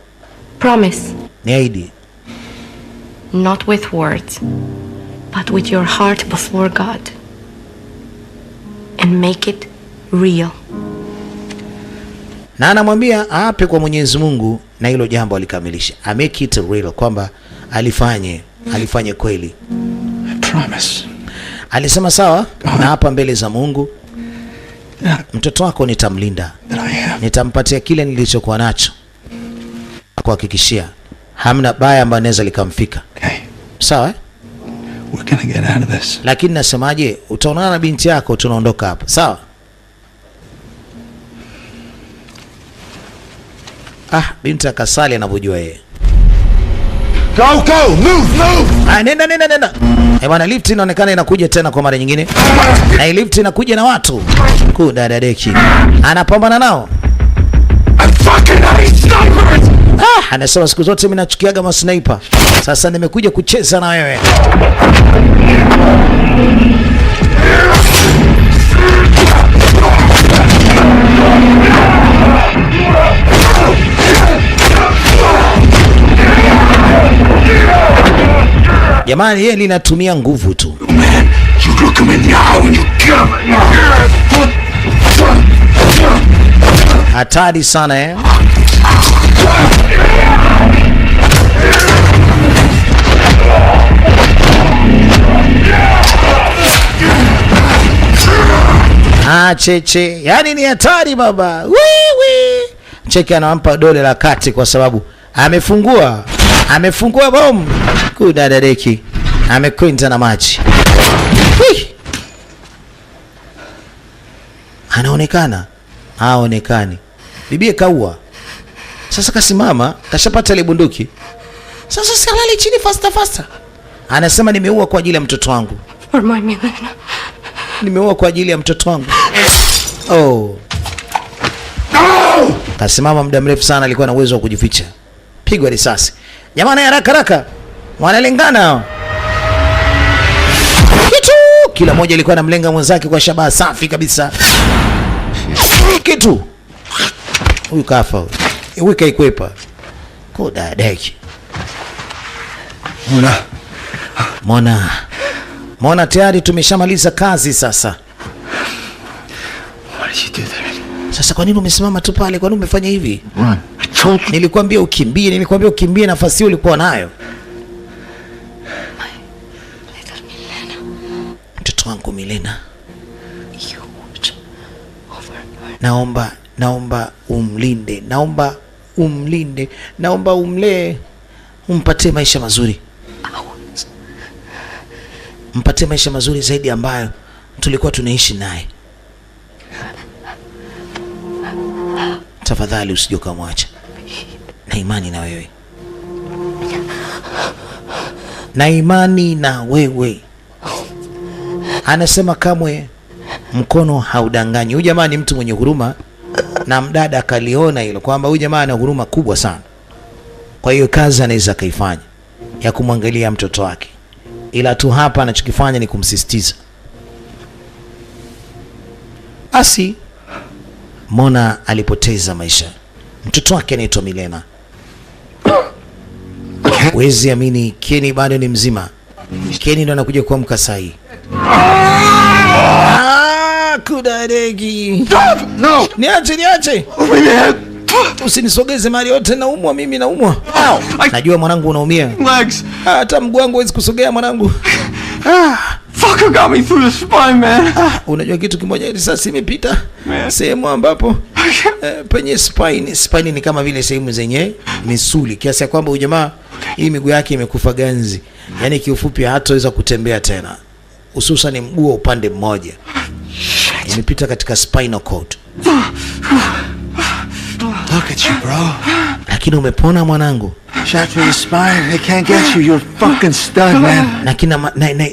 Promise. Niahidi. Not with words, but with your heart before God. And make it real. Na anamwambia aape kwa Mwenyezi Mungu na hilo jambo alikamilisha. Make it real, kwamba alifanye kweli. I promise. Alisema sawa, na hapa mbele za Mungu mtoto wako nitamlinda. Nitampatia kile nilichokuwa nacho. Kuhakikishia hamna baya ambalo naweza likamfika. Sawa? We're gonna get out of this. Lakini nasemaje, utaonana na binti yako, tunaondoka hapa. Sawa? Binti akasali anavyojua yeye. Go, move. Nenda. Bwana, lift inaonekana inakuja tena kwa mara nyingine. Na lift inakuja na watu. Kudadadeki. Anapambana nao. I'm fucking hate snipers. Anasema siku zote mimi nachukiaga masniper. Sasa nimekuja kucheza na wewe. Jamani, yeye linatumia nguvu tu. You look him in the eye when you kill him. Hatari sana eh. Cheche, yani ni hatari baba. Wiwi. Cheki anampa dole la kati kwa sababu amefungua bomu. Kudadadeki. Amekwenda na maji. Anaonekana. Haonekani. Bibie kaua. Sasa kasimama, kashapata ile bunduki. Sasa sialali chini faster. Anasema nimeua kwa ajili ya mtoto wangu. For my Milena. Nimeua kwa ajili ya mtoto wangu. Oh. Kasimama muda mrefu sana, alikuwa na uwezo wa kujificha. Pigwa risasi. Jamani haraka. Wanalengana. Kitu. Kila mmoja alikuwa anamlenga mwenzake kwa shabaha safi kabisa. Kitu. Huyu kafa. Huyu kaikwepa. Kudadeki. Mona tayari tumeshamaliza kazi sasa. Why did you do that? Sasa kwa nini umesimama tu pale? Kwa nini umefanya hivi? Run. I told you. Nilikwambia ukimbie, nafasi hiyo ulikuwa nayo. Mtoto wangu Milena. Naomba umlinde. Naomba umlee. Umpatie maisha mazuri. Mpatie maisha mazuri zaidi ambayo tulikuwa tunaishi naye. Tafadhali usije kumwacha. Na imani na wewe. Anasema kamwe mkono haudanganyi. Huyu jamaa ni mtu mwenye huruma, na mdada akaliona hilo kwamba huyu jamaa ana huruma kubwa sana. Kwa hiyo kazi anaweza kaifanya ya kumwangalia mtoto wake. Ila tu hapa anachokifanya ni kumsisitiza. Asi Mona alipoteza maisha. Mtoto wake anaitwa Milena. Wezi amini, Kenny bado ni mzima. Kenny ndo anakuja kuamka saa hii. Kudadeki. No! Niache. Usinisogeze mahali yote, naumwa mimi, naumwa. Najua mwanangu unaumia. Legs. Hata mguu wangu hawezi kusogea mwanangu. Fucker got me through the spine, man. Unajua kitu kimoja, risasi imepita sehemu ambapo penye spine ni kama vile sehemu zenye misuli, kiasi kwamba huyu jamaa hii miguu yake imekufa ganzi. Yaani kiufupi hataweza kutembea tena. Hususan mguu wa upande mmoja. Imepita katika spinal cord. Look at you, bro. Lakini umepona mwanangu. Shot through the spine. They can't get you. You're fucking stunned, man. Lakini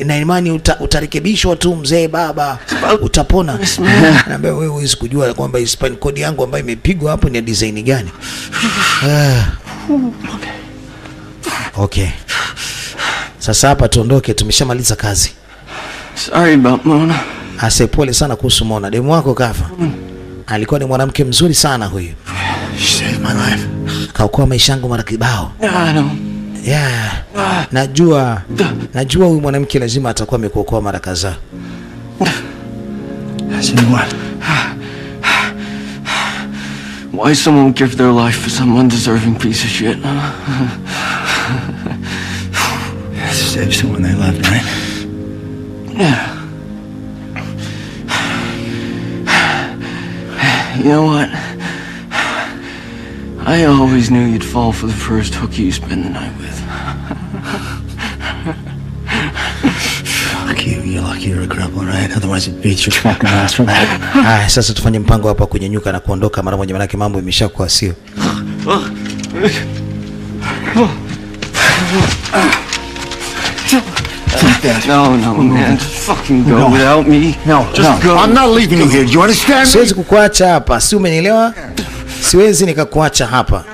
na imani utarekebishwa tu mzee baba. Utapona. Naambia wewe huwezi kujua kwamba spinal cord yangu ambayo imepigwa hapo ni design gani. Okay. Sasa hapa tuondoke, tumeshamaliza kazi. Sorry about Mona. Asepole sana kuhusu Mona. Demu wako kafa. Alikuwa ni mwanamke mzuri sana huyu. She saved my life. Kaokoa maisha yangu mara kibao. I know. Yeah. Najua huyu mwanamke lazima atakuwa amekuokoa mara kadhaa. As in what? Why someone would give their life for some undeserving piece of shit? Save someone they love, right? Yeah. You know what? I always knew you'd fall for the first hooky you spend the night with. Fuck you. You're lucky you're a cripple, right? Otherwise it beats your fucking ass for that. Sasa tufanye mpango hapa kunyanyuka na kuondoka mara moja, maana mambo imeshakuwa sio. No, man. Just fucking go without me. No, Just go. I'm not leaving you here. Do you understand me? Siwezi kukuacha hapa. Si umenielewa? Siwezi nikakuacha hapa.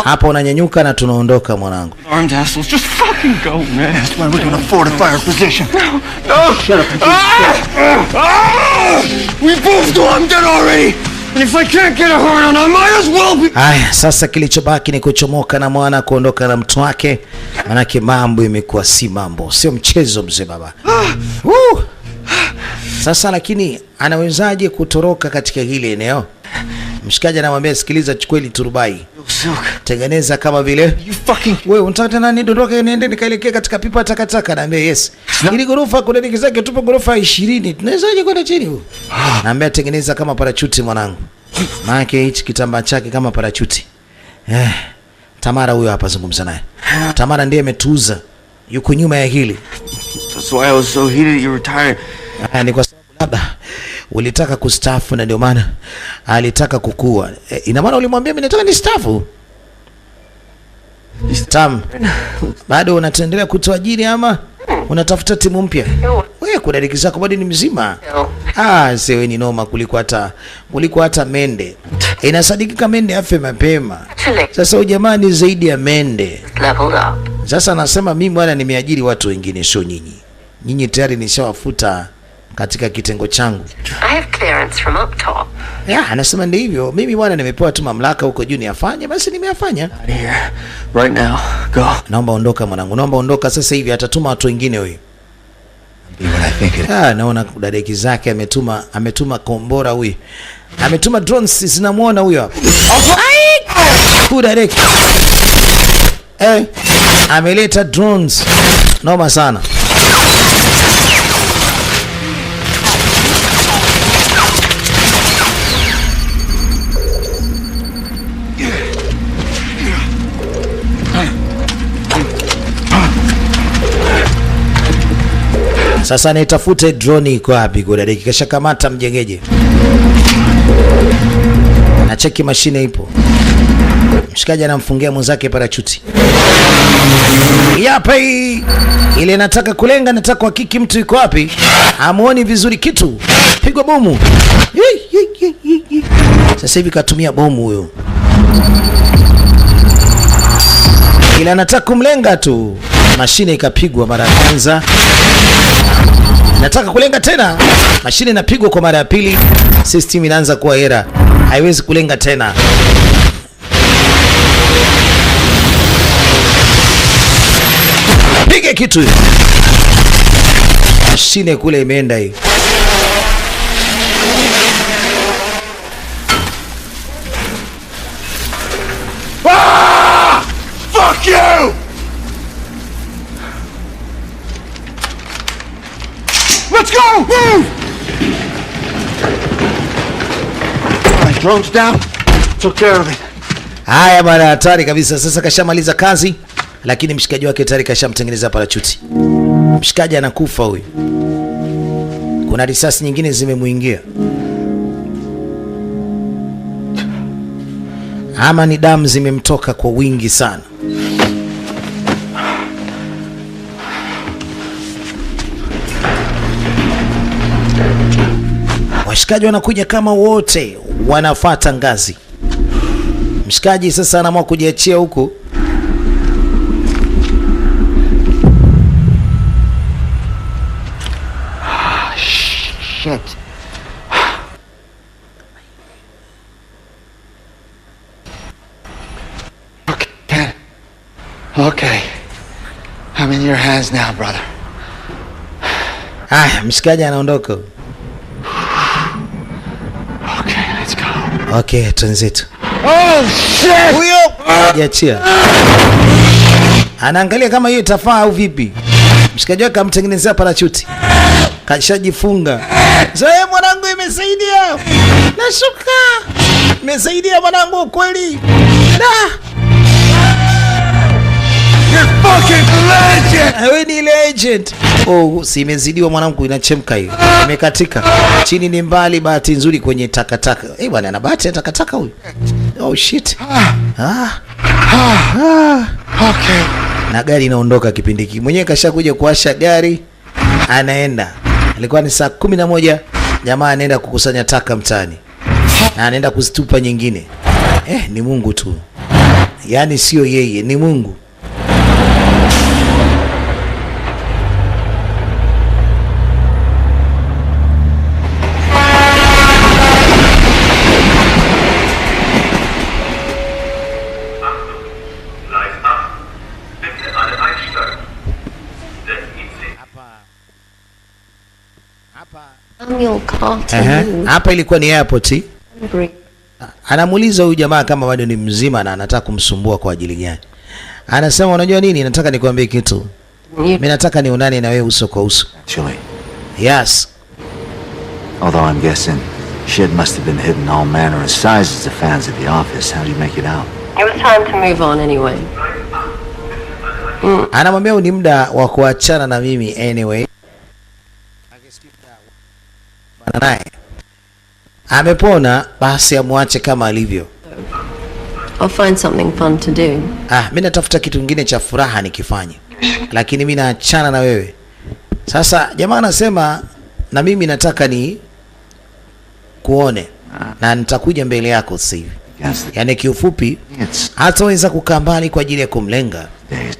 Hapa unanyanyuka na tunaondoka mwanangu. Armed assholes, just fucking go, man. That's why we're gonna fortify our position. No! Shut up. We both know I'm dead already! And if I can't get a horn on, I might as well be... Haya, sasa kilichobaki ni kuchomoka na mwana, kuondoka na mtu wake. Manake mambo imekuwa si mambo. Sio mchezo mzee baba. Sasa lakini anawezaje kutoroka katika hili eneo? Mshikaji anamwambia sikiliza, chukua ile turubai. Tengeneza kama vile. Wewe unataka tena nidondoke niende nikaelekea katika pipa takataka? Naambia yes. Ili ghorofa kuna niki zake tupo ghorofa 20. Tunawezaje kwenda chini huko? Naambia tengeneza kama parachuti mwanangu. Maana hichi kitambaa chake kama parachuti. Tamara huyo hapa, zungumza naye. Tamara ndiye ametuuza. Yuko nyuma ya hili. That's why I was so heated you retired. Ni kwa sababu labda ulitaka kustaafu na ndio maana alitaka kukua. Ina maana ulimwambia mimi nataka nistaafu? Tam, bado unaendelea kutoajiri ama unatafuta timu mpya? Wewe kuna riki zako bado ni mzima. Sewe ni noma kuliko hata mende. Inasadikika mende afe mapema. Sasa ujamani zaidi ya mende. Sasa nasema mimi bwana nimeajiri watu wengine sio nyinyi. Nyinyi tayari nishawafuta katika kitengo changu. I have clearance from up top. Anasema ndio hivyo. Mimi bwana nimepewa tu mamlaka huko juu niyafanye, basi nimeyafanya. Right now. Go. Naomba ondoka mwanangu. Naomba ondoka sasa hivi, atatuma watu wengine huyu. Naona dadeki zake ametuma kombora huyu. Ametuma drones zinamuona huyo hapo. Dadeki. Ameleta drones. Noma sana. Sasa nitafute drone iko wapi kwa dakika. Kisha kamata mjengeje. Na cheki mashine ipo. Mshikaji anamfungia mwenzake parachuti. Yapa ile nataka kulenga, nataka kuhakiki mtu yuko wapi. Hamuoni vizuri kitu. Pigwa bomu. Sasa hivi katumia bomu huyo. Ile anataka kumlenga tu. Mashine ikapigwa mara ya kwanza. Nataka kulenga tena. Mashine inapigwa kwa mara ya pili. System inaanza kuwa error. Haiwezi kulenga tena. Piga kitu. Mashine kule imeenda hii. Fuck you! Let's go! Move! My drone's down. Took care of it. Haya bwana, hatari kabisa. Sasa kashamaliza kazi, lakini mshikaji wake tayari kashamtengeneza parachuti. Mshikaji anakufa huyu. Kuna risasi nyingine zimemuingia. Ama ni damu zimemtoka kwa wingi sana. Washikaji wanakuja kama wote wanafuata ngazi. Mshikaji sasa anaamua kujiachia huku. Shit. Okay. I'm in your hands now, brother. Mshikaji anaondoka. Okay, let's go. Okay, twenzetu. Oh shit! Huyo jiachia. Anaangalia kama hiyo itafaa au vipi. Mshikaji wake amtengenezea parachuti. Kashajifunga. Zoe mwanangu imesaidia. Nashuka. Imesaidia mwanangu kweli. You're fucking legend! Wewe ni legend. Si imezidiwa mwanangu, inachemka hiyo. Imekatika. Chini ni mbali, bahati nzuri kwenye takataka. Bwana ana bahati ya takataka huyu. Oh shit. Okay. Na gari inaondoka kipindi hiki. Mwenyewe kashakuja kuwasha gari. Anaenda. Alikuwa ni saa 11. Jamaa anaenda kukusanya taka mtaani. Na anaenda kuzitupa nyingine. Ni Mungu tu. Yaani sio yeye, ni Mungu. Hapa ilikuwa ni airport. Anamuuliza huyu jamaa kama bado ni mzima na anataka kumsumbua kwa ajili gani. Anasema unajua nini, nataka nikwambie kitu. Mimi nataka nionane na wewe uso kwa uso. Actually. Yes. Although I'm guessing shit must have been hidden all manner of sizes to fans at the office. How did you make it out? It was time to move on anyway. Anamwambia ni muda wa kuachana na mimi anyway. Bana naye amepona, basi amwache kama alivyo. I'll find something fun to do. Mimi natafuta kitu kingine cha furaha nikifanye. Lakini mimi naachana na wewe. Sasa jamaa anasema na mimi nataka ni kuone na nitakuja mbele yako sasa hivi. Yaani kiufupi hataweza kukaa mbali kwa ajili ya kumlenga.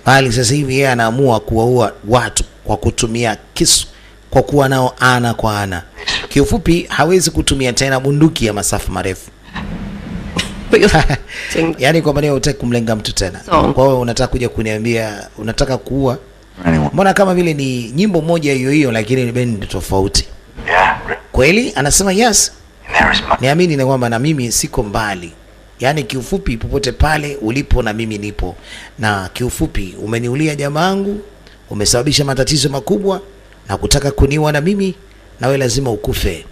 Bali sasa hivi yeye anaamua kuwaua watu kwa kutumia kisu, kwa kuwa nao ana kwa ana. Kiufupi hawezi kutumia tena bunduki ya masafa marefu. Yaani kwa maana hutaki kumlenga mtu tena. Kwa hiyo unataka kuja kuniambia unataka kuua. Mbona kama vile ni nyimbo moja hiyo hiyo lakini ni bendi tofauti. Kweli? Anasema yes. Niamini na kwamba na mimi siko mbali. Yaani kiufupi popote pale ulipo na mimi nipo. Na kiufupi umeniulia jamaangu, umesababisha matatizo makubwa na kutaka kuniua na mimi, na wewe lazima ukufe.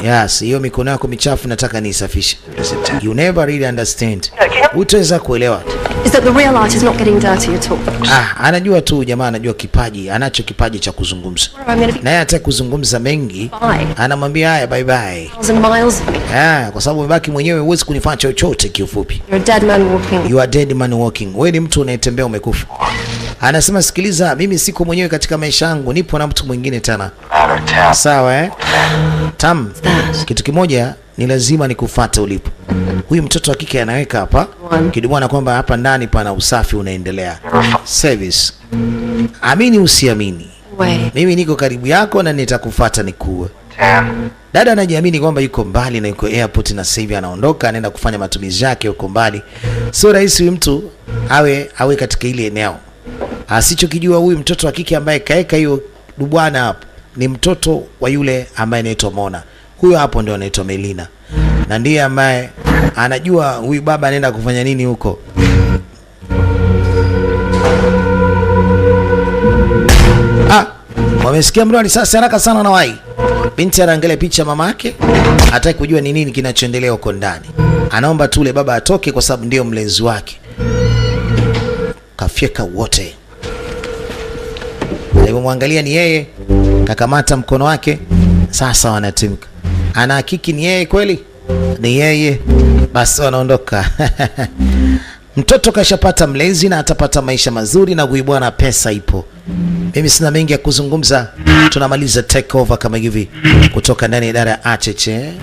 Yes, hiyo mikono yako michafu nataka niisafishe. You never really understand. Utaweza kuelewa. Is that the real art is not getting dirty at all? Anajua tu jamaa, anajua kipaji, anacho kipaji cha kuzungumza. Na yeye hataki kuzungumza mengi. Anamwambia haya bye bye. Kwa sababu umebaki mwenyewe, huwezi kunifanya chochote kiufupi. You're a dead man walking. You are dead man walking. Wewe ni mtu unayetembea umekufa. Anasema sikiliza, mimi siko mwenyewe katika maisha yangu, nipo na mtu mwingine tena. Sawa Tam, kitu kimoja ni lazima nikufuate ulipo. Huyu mtoto wa kike anaweka hapa kidumwana kwamba hapa ndani pana usafi unaendelea. Service. Amini usiamini, mimi niko karibu yako na nitakufuata nikuue. Dada anajiamini kwamba yuko mbali na yuko airport na sasa hivi anaondoka anaenda kufanya matumizi yake huko mbali. Sio rahisi huyu mtu awe katika ile eneo. Asichokijua huyu mtoto wa kike ambaye kaeka hiyo dubwana hapo ni mtoto wa yule ambaye anaitwa Mona. Huyo hapo ndio anaitwa Melina. Na ndiye ambaye anajua huyu baba anaenda kufanya nini huko. Wamesikia mlio risasi haraka sana na wai. Binti anaangalia picha mamake, hataki kujua ni nini kinachoendelea huko ndani. Anaomba tu ule baba atoke kwa sababu ndio mlezi wake. Kafyeka wote. Alipomwangalia ni yeye, kakamata mkono wake, sasa wanatimka. Anahakiki ni yeye kweli? Ni yeye. Basi wanaondoka. Mtoto kashapata mlezi na atapata maisha mazuri na kuibwana pesa ipo. Mimi sina mengi ya kuzungumza. Tunamaliza take over kama hivi kutoka ndani ya idara ya Acheche.